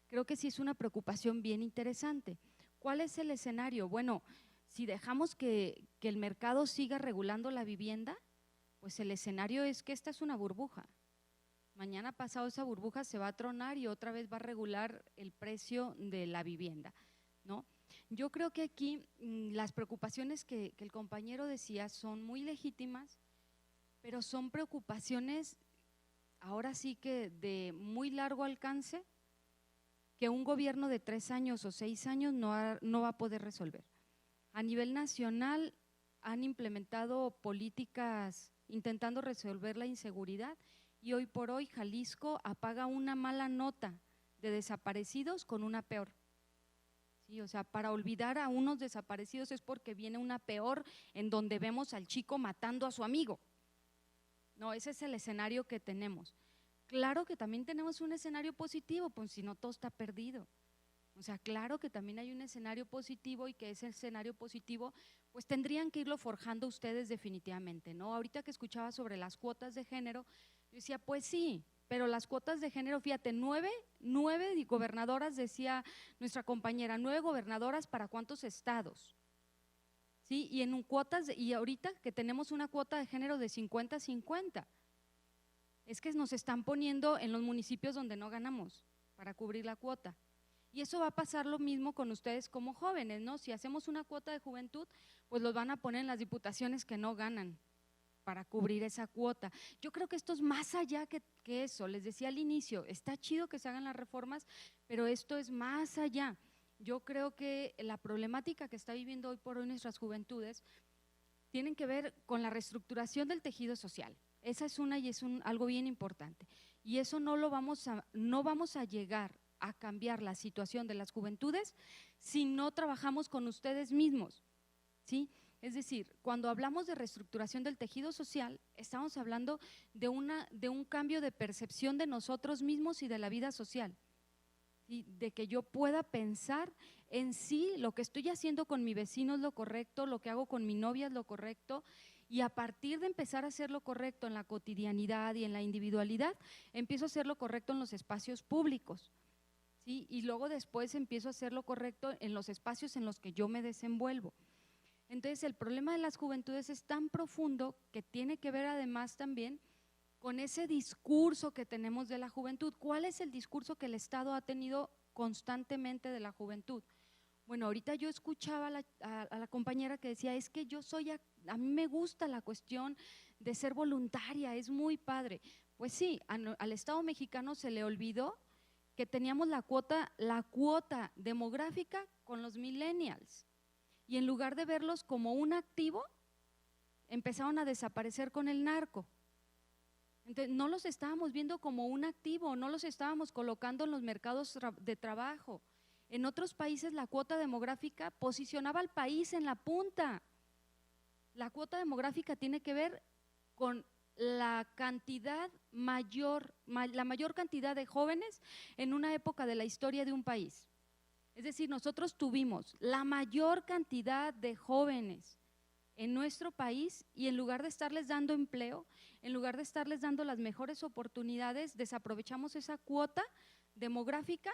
Creo que sí es una preocupación bien interesante. ¿Cuál es el escenario? Bueno, si dejamos que el mercado siga regulando la vivienda, pues el escenario es que esta es una burbuja. Mañana pasado esa burbuja se va a tronar y otra vez va a regular el precio de la vivienda, ¿no? Yo creo que aquí las preocupaciones que el compañero decía son muy legítimas, pero son preocupaciones ahora sí que de muy largo alcance, que un gobierno de 3 años o 6 años no va a poder resolver. A nivel nacional han implementado políticas intentando resolver la inseguridad y hoy por hoy Jalisco apaga una mala nota de desaparecidos con una peor. Sí, o sea, para olvidar a unos desaparecidos es porque viene una peor en donde vemos al chico matando a su amigo. No, ese es el escenario que tenemos. Claro que también tenemos un escenario positivo, pues si no todo está perdido. O sea, claro que también hay un escenario positivo y que ese escenario positivo pues tendrían que irlo forjando ustedes definitivamente, ¿no? Ahorita que escuchaba sobre las cuotas de género, yo decía, pues sí, pero las cuotas de género, fíjate, 9 gobernadoras, decía nuestra compañera, 9 gobernadoras para ¿cuántos estados? ¿Sí? Y en cuotas, y ahorita que tenemos una cuota de género de 50-50, es que nos están poniendo en los municipios donde no ganamos para cubrir la cuota. Y eso va a pasar lo mismo con ustedes como jóvenes, ¿no? Si hacemos una cuota de juventud, pues los van a poner en las diputaciones que no ganan para cubrir esa cuota. Yo creo que esto es más allá que eso, les decía al inicio, está chido que se hagan las reformas, pero esto es más allá. Yo creo que la problemática que está viviendo hoy por hoy nuestras juventudes tienen que ver con la reestructuración del tejido social. Esa es una y es algo bien importante. Y eso no vamos a llegar a cambiar la situación de las juventudes si no trabajamos con ustedes mismos, ¿sí? Es decir, cuando hablamos de reestructuración del tejido social, estamos hablando de un cambio de percepción de nosotros mismos y de la vida social, ¿sí? De que yo pueda pensar en sí, lo que estoy haciendo con mi vecino es lo correcto, lo que hago con mi novia es lo correcto, y a partir de empezar a hacer lo correcto en la cotidianidad y en la individualidad, empiezo a hacer lo correcto en los espacios públicos, ¿sí? Y luego después empiezo a hacer lo correcto en los espacios en los que yo me desenvuelvo. Entonces el problema de las juventudes es tan profundo que tiene que ver además también con ese discurso que tenemos de la juventud. ¿Cuál es el discurso que el Estado ha tenido constantemente de la juventud? Bueno, ahorita yo escuchaba a la compañera que decía, es que a mí me gusta la cuestión de ser voluntaria, es muy padre. Pues sí, al Estado mexicano se le olvidó que teníamos la cuota demográfica con los millennials. Y en lugar de verlos como un activo, empezaron a desaparecer con el narco. Entonces, no los estábamos viendo como un activo, no los estábamos colocando en los mercados de trabajo. En otros países la cuota demográfica posicionaba al país en la punta. La cuota demográfica tiene que ver con la mayor cantidad de jóvenes en una época de la historia de un país. Es decir, nosotros tuvimos la mayor cantidad de jóvenes en nuestro país y en lugar de estarles dando empleo, en lugar de estarles dando las mejores oportunidades, desaprovechamos esa cuota demográfica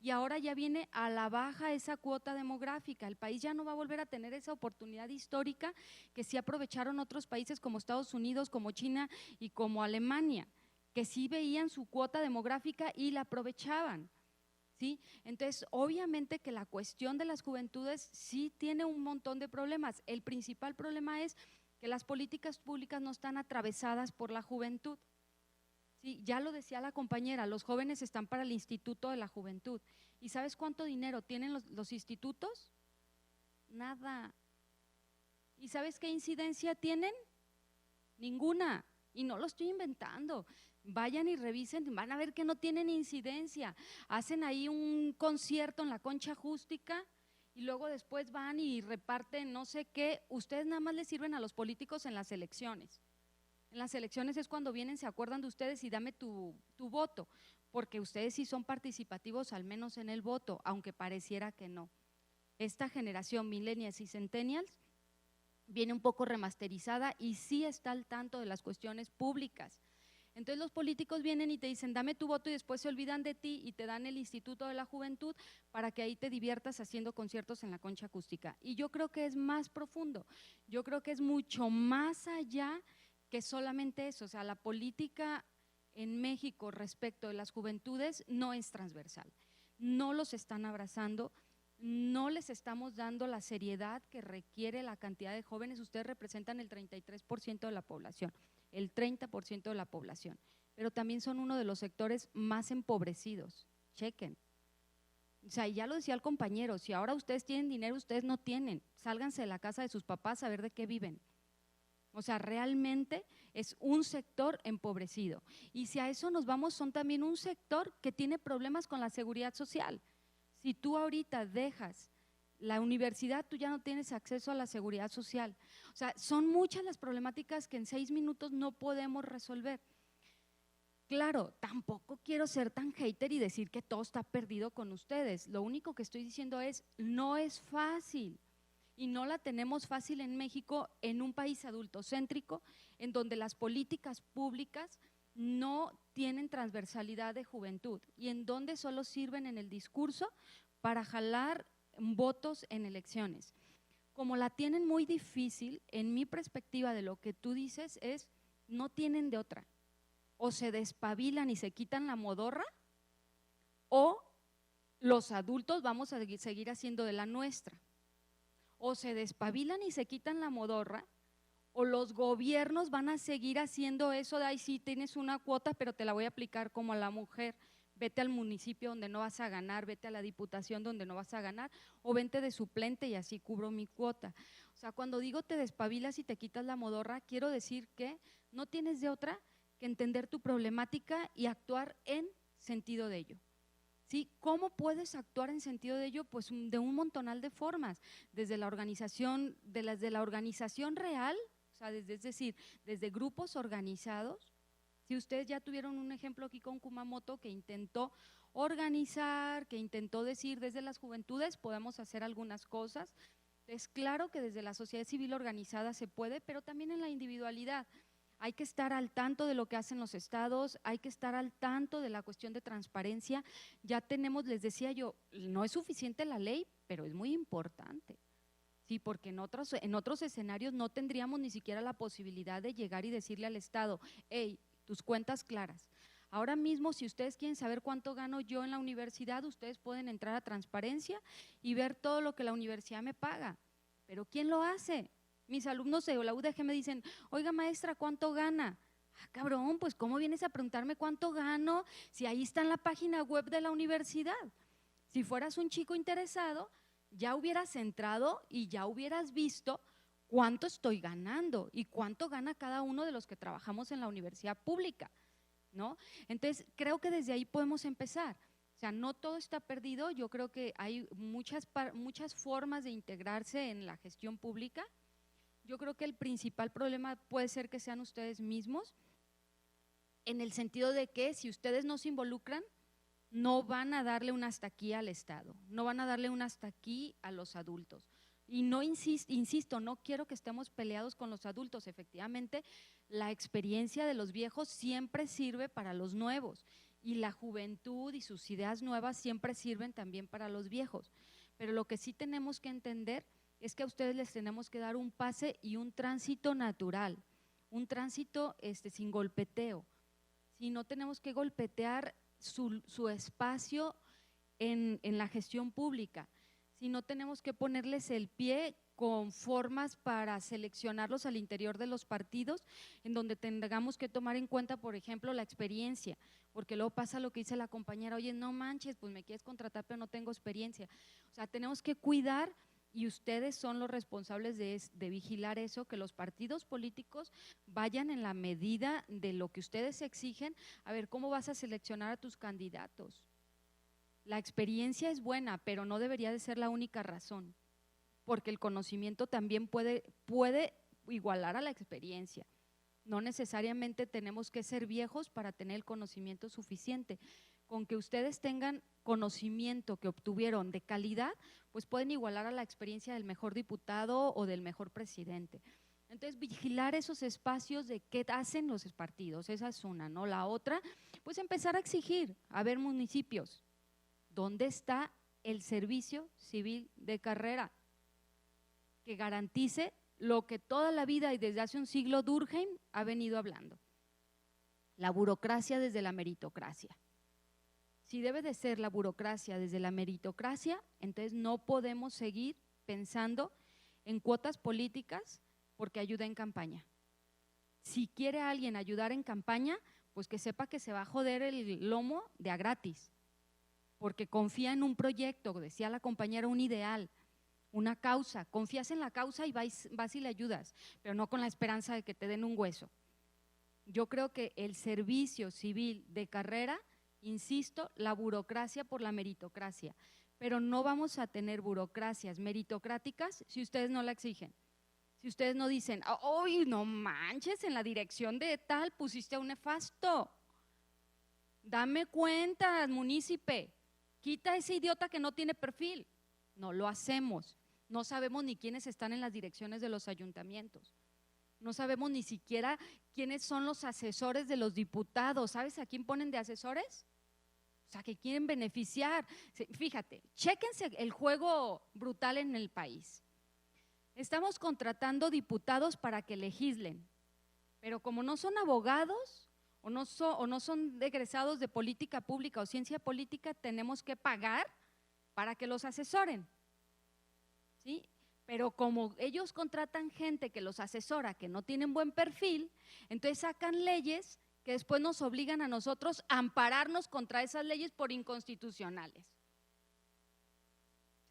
y ahora ya viene a la baja esa cuota demográfica. El país ya no va a volver a tener esa oportunidad histórica que sí aprovecharon otros países como Estados Unidos, como China y como Alemania, que sí veían su cuota demográfica y la aprovechaban. ¿Sí? Entonces, obviamente que la cuestión de las juventudes sí tiene un montón de problemas. El principal problema es que las políticas públicas no están atravesadas por la juventud. ¿Sí? Ya lo decía la compañera, los jóvenes están para el Instituto de la Juventud. ¿Y sabes cuánto dinero tienen los institutos? Nada. ¿Y sabes qué incidencia tienen? Ninguna. Y no lo estoy inventando. Vayan y revisen, van a ver que no tienen incidencia. Hacen ahí un concierto en la Concha Acústica y luego después van y reparten no sé qué. Ustedes nada más les sirven a los políticos en las elecciones. En las elecciones es cuando vienen, se acuerdan de ustedes y dame tu voto, porque ustedes sí son participativos al menos en el voto, aunque pareciera que no. Esta generación millennials y centennials viene un poco remasterizada y sí está al tanto de las cuestiones públicas. Entonces los políticos vienen y te dicen dame tu voto y después se olvidan de ti y te dan el Instituto de la Juventud para que ahí te diviertas haciendo conciertos en la Concha Acústica. Y yo creo que es más profundo, yo creo que es mucho más allá que solamente eso. O sea, la política en México respecto de las juventudes no es transversal, no los están abrazando, no les estamos dando la seriedad que requiere la cantidad de jóvenes. Ustedes representan el 33% de la población, el 30% de la población, pero también son uno de los sectores más empobrecidos. Chequen, O sea, y ya lo decía el compañero, si ahora ustedes tienen dinero, ustedes no tienen, sálganse de la casa de sus papás a ver de qué viven. O sea, realmente es un sector empobrecido. Y si a eso nos vamos, son también un sector que tiene problemas con la seguridad social. Si tú ahorita dejas la universidad, tú ya no tienes acceso a la seguridad social. O sea, son muchas las problemáticas que en 6 minutos no podemos resolver. Claro, tampoco quiero ser tan hater y decir que todo está perdido con ustedes. Lo único que estoy diciendo es, no es fácil y no la tenemos fácil en México, en un país adultocéntrico, en donde las políticas públicas no tienen transversalidad de juventud y en donde solo sirven en el discurso para jalar votos en elecciones. Como la tienen muy difícil, en mi perspectiva de lo que tú dices es, no tienen de otra. O se despabilan y se quitan la modorra, o los adultos vamos a seguir haciendo de la nuestra. O se despabilan y se quitan la modorra, o los gobiernos van a seguir haciendo eso de, ay, sí, tienes una cuota, pero te la voy a aplicar como a la mujer, vete al municipio donde no vas a ganar, vete a la diputación donde no vas a ganar, o vente de suplente y así cubro mi cuota. O sea, cuando digo te despabilas y te quitas la modorra, quiero decir que no tienes de otra que entender tu problemática y actuar en sentido de ello. ¿Sí? ¿Cómo puedes actuar en sentido de ello? Pues de un montonal de formas, desde la organización, de la organización real, o sea, es decir, desde grupos organizados. Si ustedes ya tuvieron un ejemplo aquí con Kumamoto que intentó organizar, que intentó decir desde las juventudes podemos hacer algunas cosas, es claro que desde la sociedad civil organizada se puede, pero también en la individualidad. Hay que estar al tanto de lo que hacen los estados, hay que estar al tanto de la cuestión de transparencia. Ya tenemos, les decía yo, no es suficiente la ley, pero es muy importante. Sí, porque en otros escenarios no tendríamos ni siquiera la posibilidad de llegar y decirle al Estado, hey, tus cuentas claras. Ahora mismo, si ustedes quieren saber cuánto gano yo en la universidad, ustedes pueden entrar a transparencia y ver todo lo que la universidad me paga. ¿Pero quién lo hace? Mis alumnos de la UDG me dicen, oiga maestra, ¿cuánto gana? Ah, cabrón, pues ¿cómo vienes a preguntarme cuánto gano si ahí está en la página web de la universidad? Si fueras un chico interesado, ya hubieras entrado y ya hubieras visto cuánto estoy ganando y cuánto gana cada uno de los que trabajamos en la universidad pública, ¿no? Entonces, creo que desde ahí podemos empezar. O sea, no todo está perdido, yo creo que hay muchas formas de integrarse en la gestión pública. Yo creo que el principal problema puede ser que sean ustedes mismos, en el sentido de que si ustedes no se involucran, no van a darle un hasta aquí al Estado, no van a darle un hasta aquí a los adultos. Y no insisto, no quiero que estemos peleados con los adultos, efectivamente la experiencia de los viejos siempre sirve para los nuevos y la juventud y sus ideas nuevas siempre sirven también para los viejos, pero lo que sí tenemos que entender es que a ustedes les tenemos que dar un pase y un tránsito natural, un tránsito sin golpeteo. Si no tenemos que golpetear su espacio en la gestión pública, si no tenemos que ponerles el pie con formas para seleccionarlos al interior de los partidos, en donde tengamos que tomar en cuenta, por ejemplo, la experiencia, porque luego pasa lo que dice la compañera, oye, no manches, pues me quieres contratar, pero no tengo experiencia. O sea, tenemos que cuidar. Y ustedes son los responsables de vigilar eso, que los partidos políticos vayan en la medida de lo que ustedes exigen. A ver, ¿cómo vas a seleccionar a tus candidatos? La experiencia es buena, pero no debería de ser la única razón, porque el conocimiento también puede igualar a la experiencia. No necesariamente tenemos que ser viejos para tener el conocimiento suficiente. Con que ustedes tengan conocimiento que obtuvieron de calidad, pues pueden igualar a la experiencia del mejor diputado o del mejor presidente. Entonces, vigilar esos espacios de qué hacen los partidos, esa es una, ¿no? La otra, pues empezar a exigir, a ver municipios, ¿dónde está el servicio civil de carrera? Que garantice lo que toda la vida y desde hace un siglo Durkheim ha venido hablando, la burocracia desde la meritocracia. Si debe de ser la burocracia desde la meritocracia, entonces no podemos seguir pensando en cuotas políticas porque ayuda en campaña. Si quiere alguien ayudar en campaña, pues que sepa que se va a joder el lomo de a gratis. porque confía en un proyecto, decía la compañera, un ideal, una causa, confías en la causa y vas y le ayudas, pero no con la esperanza de que te den un hueso. Yo creo que el servicio civil de carrera, insisto, la burocracia por la meritocracia, pero no vamos a tener burocracias meritocráticas si ustedes no la exigen. Si ustedes no dicen, ¡ay, no manches, en la dirección de tal pusiste a un nefasto! Dame cuentas, munícipe, quita a ese idiota que no tiene perfil. No lo hacemos, no sabemos ni quiénes están en las direcciones de los ayuntamientos. No sabemos ni siquiera quiénes son los asesores de los diputados. ¿Sabes a quién ponen de asesores? O sea, que quieren beneficiar. Fíjate, chéquense el juego brutal en el país. Estamos contratando diputados para que legislen, pero como no son abogados o no son egresados de política pública o ciencia política, tenemos que pagar para que los asesoren, ¿sí? Pero como ellos contratan gente que los asesora, que no tienen buen perfil, entonces sacan leyes que después nos obligan a nosotros a ampararnos contra esas leyes por inconstitucionales.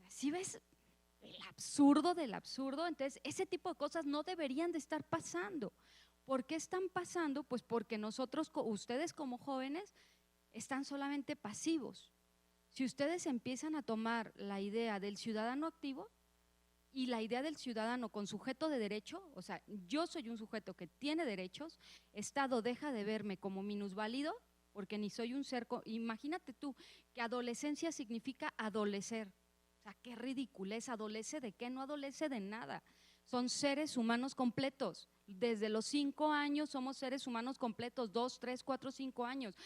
¿Sí ves el absurdo del absurdo? Entonces, ese tipo de cosas no deberían de estar pasando. ¿Por qué están pasando? Pues porque nosotros, ustedes como jóvenes, están solamente pasivos. Si ustedes empiezan a tomar la idea del ciudadano activo y la idea del ciudadano con sujeto de derecho, o sea, yo soy un sujeto que tiene derechos, Estado deja de verme como minusválido, porque ni soy un ser, imagínate tú que adolescencia significa adolecer. O sea, qué ridiculez, ¿adolece de qué? No adolece de nada. Son seres humanos completos. Desde los 5 años somos seres humanos completos, 2, 3, 4, 5 años.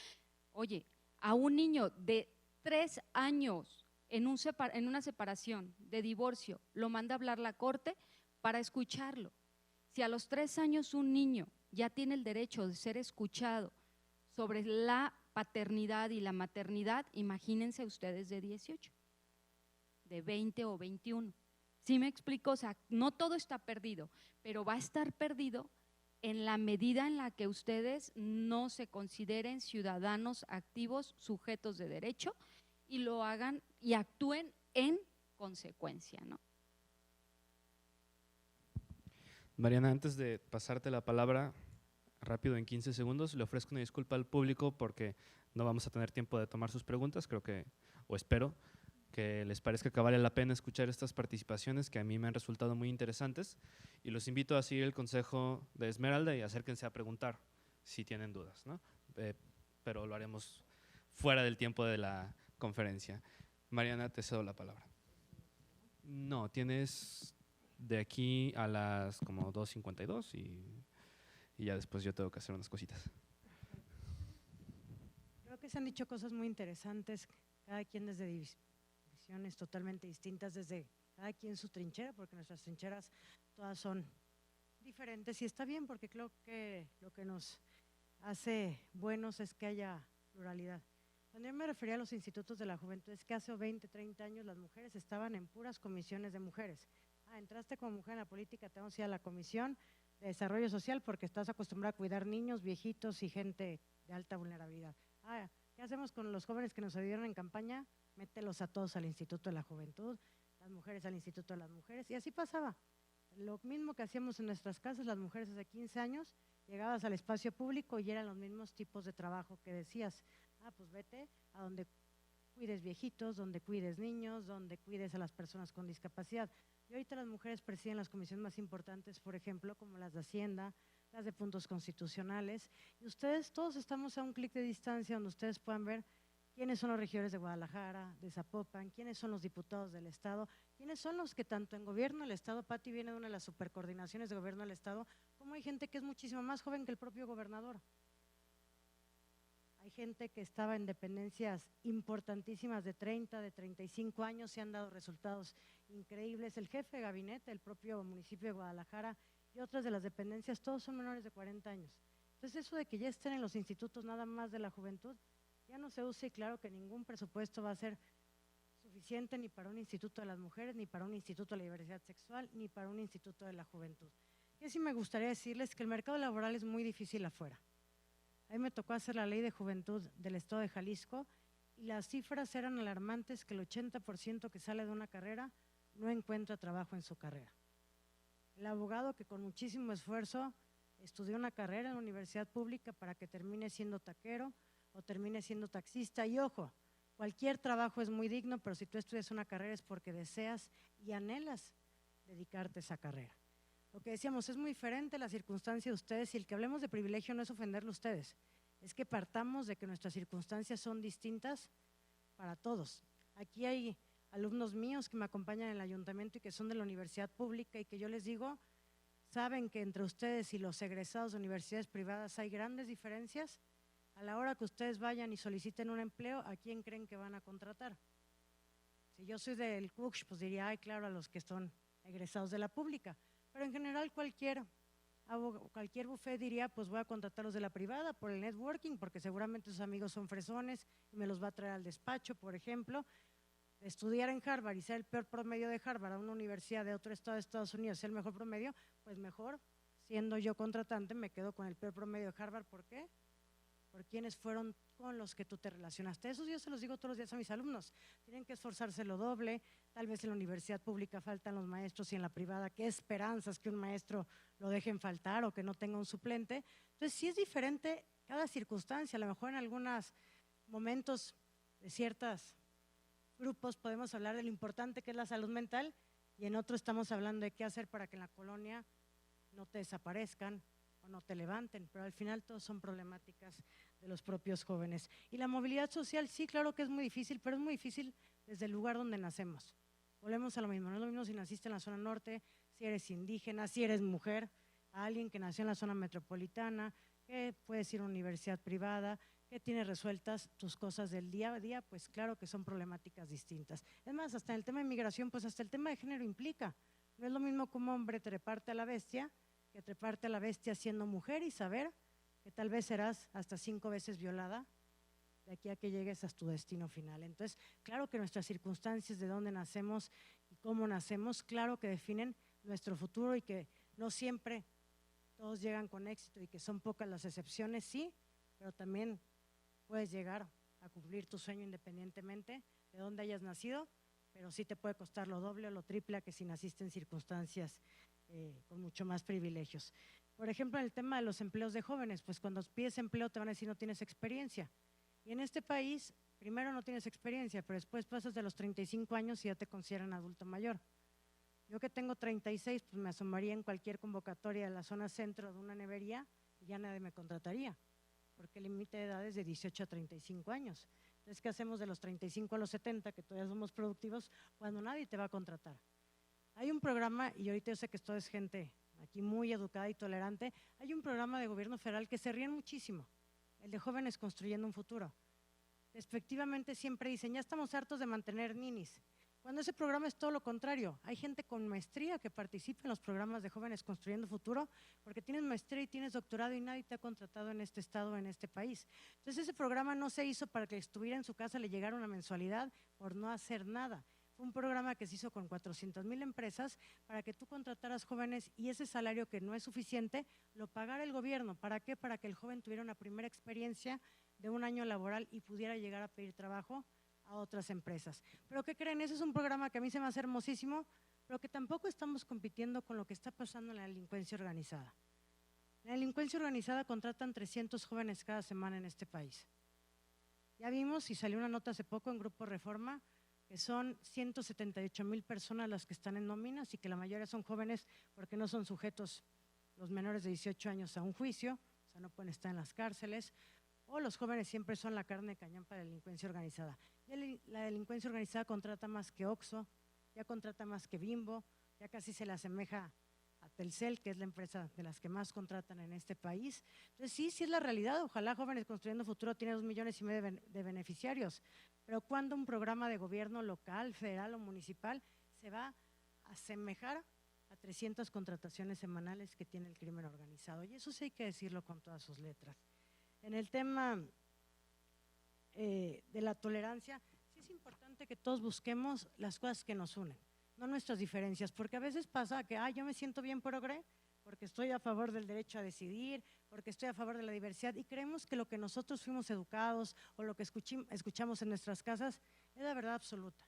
Oye, a un niño de 3 años en una separación de divorcio, lo manda a hablar la corte para escucharlo. Si a los 3 años un niño ya tiene el derecho de ser escuchado sobre la paternidad y la maternidad, imagínense ustedes de 18, de 20 o 21. ¿Sí me explico? O sea, no todo está perdido, pero va a estar perdido en la medida en la que ustedes no se consideren ciudadanos activos, sujetos de derecho, y lo hagan y actúen en consecuencia, ¿no? Mariana, antes de pasarte la palabra, rápido en 15 segundos, le ofrezco una disculpa al público porque no vamos a tener tiempo de tomar sus preguntas, creo que, o espero, que les parezca que vale la pena escuchar estas participaciones que a mí me han resultado muy interesantes y los invito a seguir el consejo de Esmeralda y acérquense a preguntar si tienen dudas, ¿no? Pero lo haremos fuera del tiempo de la conferencia. Mariana, te cedo la palabra. No, tienes de aquí a las como 2:52 y ya después yo tengo que hacer unas cositas. Creo que se han dicho cosas muy interesantes, cada quien desde visiones totalmente distintas, desde cada quien su trinchera, porque nuestras trincheras todas son diferentes y está bien, porque creo que lo que nos hace buenos es que haya pluralidad. Cuando yo me refería a los institutos de la juventud, es que hace 20, 30 años las mujeres estaban en puras comisiones de mujeres. Entraste como mujer en la política, te vamos a ir a la comisión de desarrollo social porque estás acostumbrada a cuidar niños, viejitos y gente de alta vulnerabilidad. ¿Qué hacemos con los jóvenes que nos ayudaron en campaña? Mételos a todos al Instituto de la Juventud, las mujeres al Instituto de las Mujeres, y así pasaba. Lo mismo que hacíamos en nuestras casas, las mujeres hace 15 años, llegabas al espacio público y eran los mismos tipos de trabajo que decías. Pues vete a donde cuides viejitos, donde cuides niños, donde cuides a las personas con discapacidad. Y ahorita las mujeres presiden las comisiones más importantes, por ejemplo, como las de Hacienda, las de puntos constitucionales, y ustedes todos estamos a un clic de distancia donde ustedes puedan ver quiénes son los regidores de Guadalajara, de Zapopan, quiénes son los diputados del Estado, quiénes son los que tanto en gobierno del Estado, Pati viene de una de las supercoordinaciones de gobierno del Estado, como hay gente que es muchísimo más joven que el propio gobernador. Hay gente que estaba en dependencias importantísimas de 30, de 35 años, se han dado resultados increíbles. El jefe de gabinete, el propio municipio de Guadalajara y otras de las dependencias, todos son menores de 40 años. Entonces eso de que ya estén en los institutos nada más de la juventud, ya no se usa y claro que ningún presupuesto va a ser suficiente ni para un instituto de las mujeres, ni para un instituto de la diversidad sexual, ni para un instituto de la juventud. Y sí me gustaría decirles que el mercado laboral es muy difícil afuera. A mí me tocó hacer la ley de juventud del Estado de Jalisco y las cifras eran alarmantes, que el 80% que sale de una carrera no encuentra trabajo en su carrera. El abogado que con muchísimo esfuerzo estudió una carrera en la universidad pública para que termine siendo taquero o termine siendo taxista, y ojo, cualquier trabajo es muy digno, pero si tú estudias una carrera es porque deseas y anhelas dedicarte a esa carrera. Lo que decíamos, es muy diferente la circunstancia de ustedes, y el que hablemos de privilegio no es ofenderle a ustedes, es que partamos de que nuestras circunstancias son distintas para todos. Aquí hay alumnos míos que me acompañan en el ayuntamiento y que son de la universidad pública, y que yo les digo, saben que entre ustedes y los egresados de universidades privadas hay grandes diferencias. A la hora que ustedes vayan y soliciten un empleo, ¿a quién creen que van a contratar? Si yo soy del CUCH, pues diría, ay, claro, a los que son egresados de la pública, pero en general cualquier buffet diría, pues voy a contratarlos de la privada por el networking, porque seguramente sus amigos son fresones y me los va a traer al despacho, por ejemplo. Estudiar en Harvard y ser el peor promedio de Harvard a una universidad de otro estado de Estados Unidos, ser el mejor promedio, pues mejor, siendo yo contratante, me quedo con el peor promedio de Harvard. ¿Por qué? Por quienes fueron con los que tú te relacionaste. Eso yo se los digo todos los días a mis alumnos. Tienen que esforzarse lo doble. Tal vez en la universidad pública faltan los maestros, y en la privada, ¿qué esperanzas que un maestro lo dejen faltar o que no tenga un suplente? Entonces sí es diferente cada circunstancia. A lo mejor en algunos momentos de ciertos grupos podemos hablar de lo importante que es la salud mental, y en otros estamos hablando de qué hacer para que en la colonia no te desaparezcan o no te levanten, pero al final todos son problemáticas de los propios jóvenes. Y la movilidad social, sí, claro que es muy difícil, pero es muy difícil desde el lugar donde nacemos. Volvemos a lo mismo, no es lo mismo si naciste en la zona norte, si eres indígena, si eres mujer, a alguien que nació en la zona metropolitana, que puedes ir a una universidad privada, que tiene resueltas tus cosas del día a día, pues claro que son problemáticas distintas. Es más, hasta en el tema de migración, pues hasta el tema de género implica. No es lo mismo como hombre treparte a la bestia, que treparte a la bestia siendo mujer y saber que tal vez serás hasta 5 veces violada de aquí a que llegues a tu destino final. Entonces, claro que nuestras circunstancias, de dónde nacemos y cómo nacemos, claro que definen nuestro futuro, y que no siempre todos llegan con éxito y que son pocas las excepciones, sí, pero también puedes llegar a cumplir tu sueño independientemente de dónde hayas nacido, pero sí te puede costar lo doble o lo triple a que si naciste en circunstancias con mucho más privilegios. Por ejemplo, en el tema de los empleos de jóvenes, pues cuando pides empleo te van a decir no tienes experiencia. Y en este país, primero no tienes experiencia, pero después pasas de los 35 años y ya te consideran adulto mayor. Yo que tengo 36, pues me asomaría en cualquier convocatoria de la zona centro de una nevería y ya nadie me contrataría, porque el límite de edad es de 18 a 35 años. Entonces, ¿qué hacemos de los 35 a los 70, que todavía somos productivos, cuando nadie te va a contratar? Hay un programa, y ahorita yo sé que esto es gente aquí muy educada y tolerante, hay un programa de gobierno federal que se ríen muchísimo, el de Jóvenes Construyendo un Futuro. Despectivamente siempre dicen, ya estamos hartos de mantener ninis, cuando ese programa es todo lo contrario. Hay gente con maestría que participa en los programas de Jóvenes Construyendo Futuro, porque tienes maestría y tienes doctorado y nadie te ha contratado en este estado, en este país. Entonces ese programa no se hizo para que estuviera en su casa, le llegara una mensualidad por no hacer nada. Fue un programa que se hizo con 400,000 empresas para que tú contrataras jóvenes, y ese salario, que no es suficiente, lo pagara el gobierno. ¿Para qué? Para que el joven tuviera una primera experiencia de un año laboral y pudiera llegar a pedir trabajo a otras empresas. Pero ¿qué creen? Ese es un programa que a mí se me hace hermosísimo, pero que tampoco estamos compitiendo con lo que está pasando en la delincuencia organizada. En la delincuencia organizada contratan 300 jóvenes cada semana en este país. Ya vimos, y salió una nota hace poco en Grupo Reforma, que son 178,000 personas las que están en nóminas, y que la mayoría son jóvenes porque no son sujetos los menores de 18 años a un juicio, o sea, no pueden estar en las cárceles, o los jóvenes siempre son la carne de cañón para la delincuencia organizada. Y la delincuencia organizada contrata más que Oxxo, ya contrata más que Bimbo, ya casi se le asemeja a Telcel, que es la empresa de las que más contratan en este país. Entonces sí es la realidad. Ojalá Jóvenes Construyendo Futuro tiene 2,5 millones de beneficiarios, pero cuando un programa de gobierno local, federal o municipal se va a asemejar a 300 contrataciones semanales que tiene el crimen organizado, y eso sí hay que decirlo con todas sus letras. En el tema de la tolerancia, sí es importante que todos busquemos las cosas que nos unen, no nuestras diferencias, porque a veces pasa que yo me siento bien progre porque estoy a favor del derecho a decidir, porque estoy a favor de la diversidad y creemos que lo que nosotros fuimos educados o lo que escuchamos en nuestras casas es la verdad absoluta.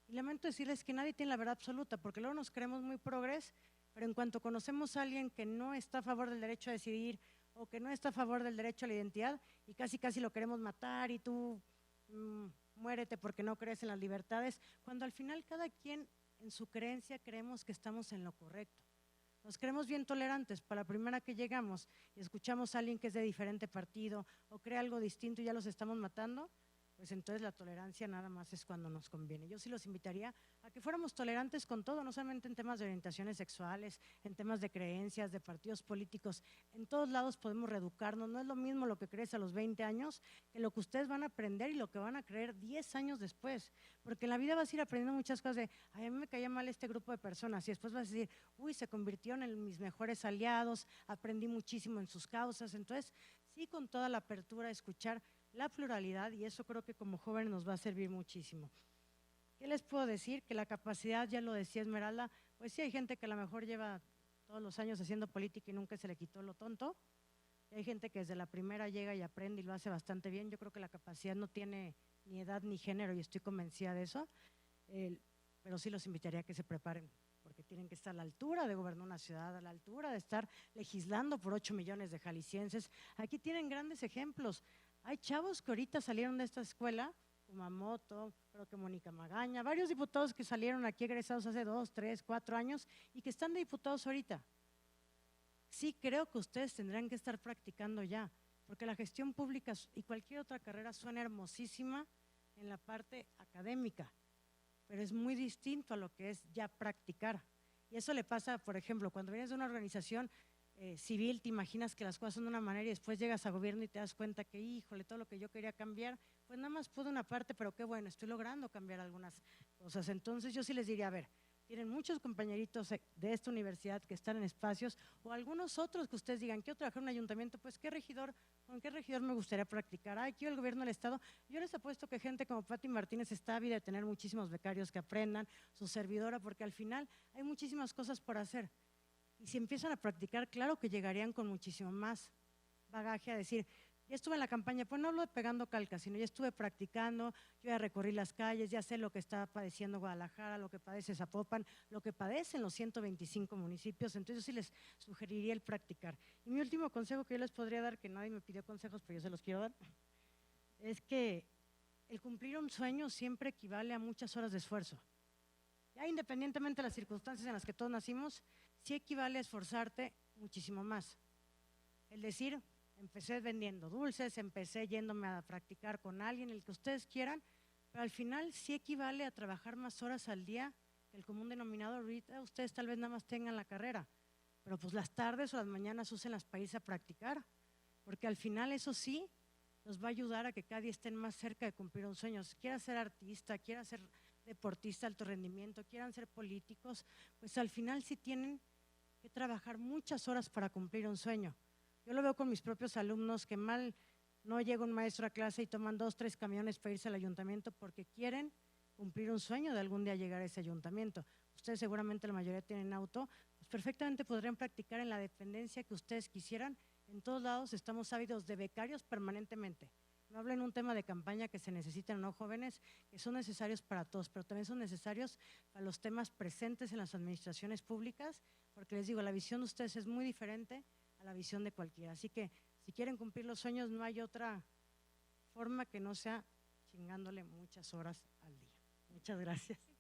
Y lamento decirles que nadie tiene la verdad absoluta, porque luego nos creemos muy progres, pero en cuanto conocemos a alguien que no está a favor del derecho a decidir o que no está a favor del derecho a la identidad y casi lo queremos matar y tú muérete porque no crees en las libertades, cuando al final cada quien en su creencia creemos que estamos en lo correcto. Nos creemos bien tolerantes, para la primera que llegamos y escuchamos a alguien que es de diferente partido o cree algo distinto y ya los estamos matando, pues entonces la tolerancia nada más es cuando nos conviene. Yo sí los invitaría a que fuéramos tolerantes con todo, no solamente en temas de orientaciones sexuales, en temas de creencias, de partidos políticos. En todos lados podemos reeducarnos, no es lo mismo lo que crees a los 20 años que lo que ustedes van a aprender y lo que van a creer 10 años después. Porque en la vida vas a ir aprendiendo muchas cosas de, ay, a mí me caía mal este grupo de personas y después vas a decir, uy, se convirtieron en mis mejores aliados, aprendí muchísimo en sus causas. Entonces, sí, con toda la apertura a escuchar la pluralidad, y eso creo que como jóvenes nos va a servir muchísimo. ¿Qué les puedo decir? Que la capacidad, ya lo decía Esmeralda, pues sí hay gente que a lo mejor lleva todos los años haciendo política y nunca se le quitó lo tonto, y hay gente que desde la primera llega y aprende y lo hace bastante bien. Yo creo que la capacidad no tiene ni edad ni género y estoy convencida de eso, pero sí los invitaría a que se preparen, porque tienen que estar a la altura de gobernar una ciudad, a la altura de estar legislando por 8 millones de jaliscienses. Aquí tienen grandes ejemplos. Hay chavos que ahorita salieron de esta escuela, Kumamoto, creo que Mónica Magaña, varios diputados que salieron aquí egresados hace 2, 3, 4 años y que están de diputados ahorita. Sí, creo que ustedes tendrán que estar practicando ya, porque la gestión pública y cualquier otra carrera suena hermosísima en la parte académica, pero es muy distinto a lo que es ya practicar. Y eso le pasa, por ejemplo, cuando vienes de una organización civil, te imaginas que las cosas son de una manera y después llegas a gobierno y te das cuenta que, híjole, todo lo que yo quería cambiar, pues nada más pude una parte, pero qué bueno, estoy logrando cambiar algunas cosas. Entonces yo sí les diría, a ver, tienen muchos compañeritos de esta universidad que están en espacios o algunos otros que ustedes digan, quiero trabajar en un ayuntamiento, pues ¿con qué regidor me gustaría practicar? Ay, quiero el gobierno del estado. Yo les apuesto que gente como Pati Martínez está ávida de tener muchísimos becarios que aprendan, su servidora, porque al final hay muchísimas cosas por hacer. Y si empiezan a practicar, claro que llegarían con muchísimo más bagaje a decir, ya estuve en la campaña, pues no hablo de pegando calcas, sino ya estuve practicando, yo ya recorrí las calles, ya sé lo que está padeciendo Guadalajara, lo que padece Zapopan, lo que padecen los 125 municipios, entonces yo sí les sugeriría el practicar. Y mi último consejo que yo les podría dar, que nadie me pidió consejos, pero yo se los quiero dar, es que el cumplir un sueño siempre equivale a muchas horas de esfuerzo. Ya independientemente de las circunstancias en las que todos nacimos, sí equivale a esforzarte muchísimo más. El decir, empecé vendiendo dulces, empecé yéndome a practicar con alguien, el que ustedes quieran, pero al final sí equivale a trabajar más horas al día que el común denominador. Ahorita ustedes tal vez nada más tengan la carrera, pero pues las tardes o las mañanas úsenlas para irse a practicar, porque al final eso sí nos va a ayudar a que cada día estén más cerca de cumplir un sueño. Si quiera ser artista, quiera ser deportista de alto rendimiento, quieran ser políticos, pues al final sí tienen que trabajar muchas horas para cumplir un sueño. Yo lo veo con mis propios alumnos que mal no llega un maestro a clase y toman 2, 3 camiones para irse al ayuntamiento porque quieren cumplir un sueño de algún día llegar a ese ayuntamiento. Ustedes seguramente la mayoría tienen auto, pues perfectamente podrían practicar en la dependencia que ustedes quisieran. En todos lados estamos ávidos de becarios permanentemente. No hablo en un tema de campaña que se necesitan, ¿no, jóvenes? Que son necesarios para todos, pero también son necesarios para los temas presentes en las administraciones públicas, porque les digo, la visión de ustedes es muy diferente a la visión de cualquiera. Así que si quieren cumplir los sueños, no hay otra forma que no sea chingándole muchas horas al día. Muchas gracias.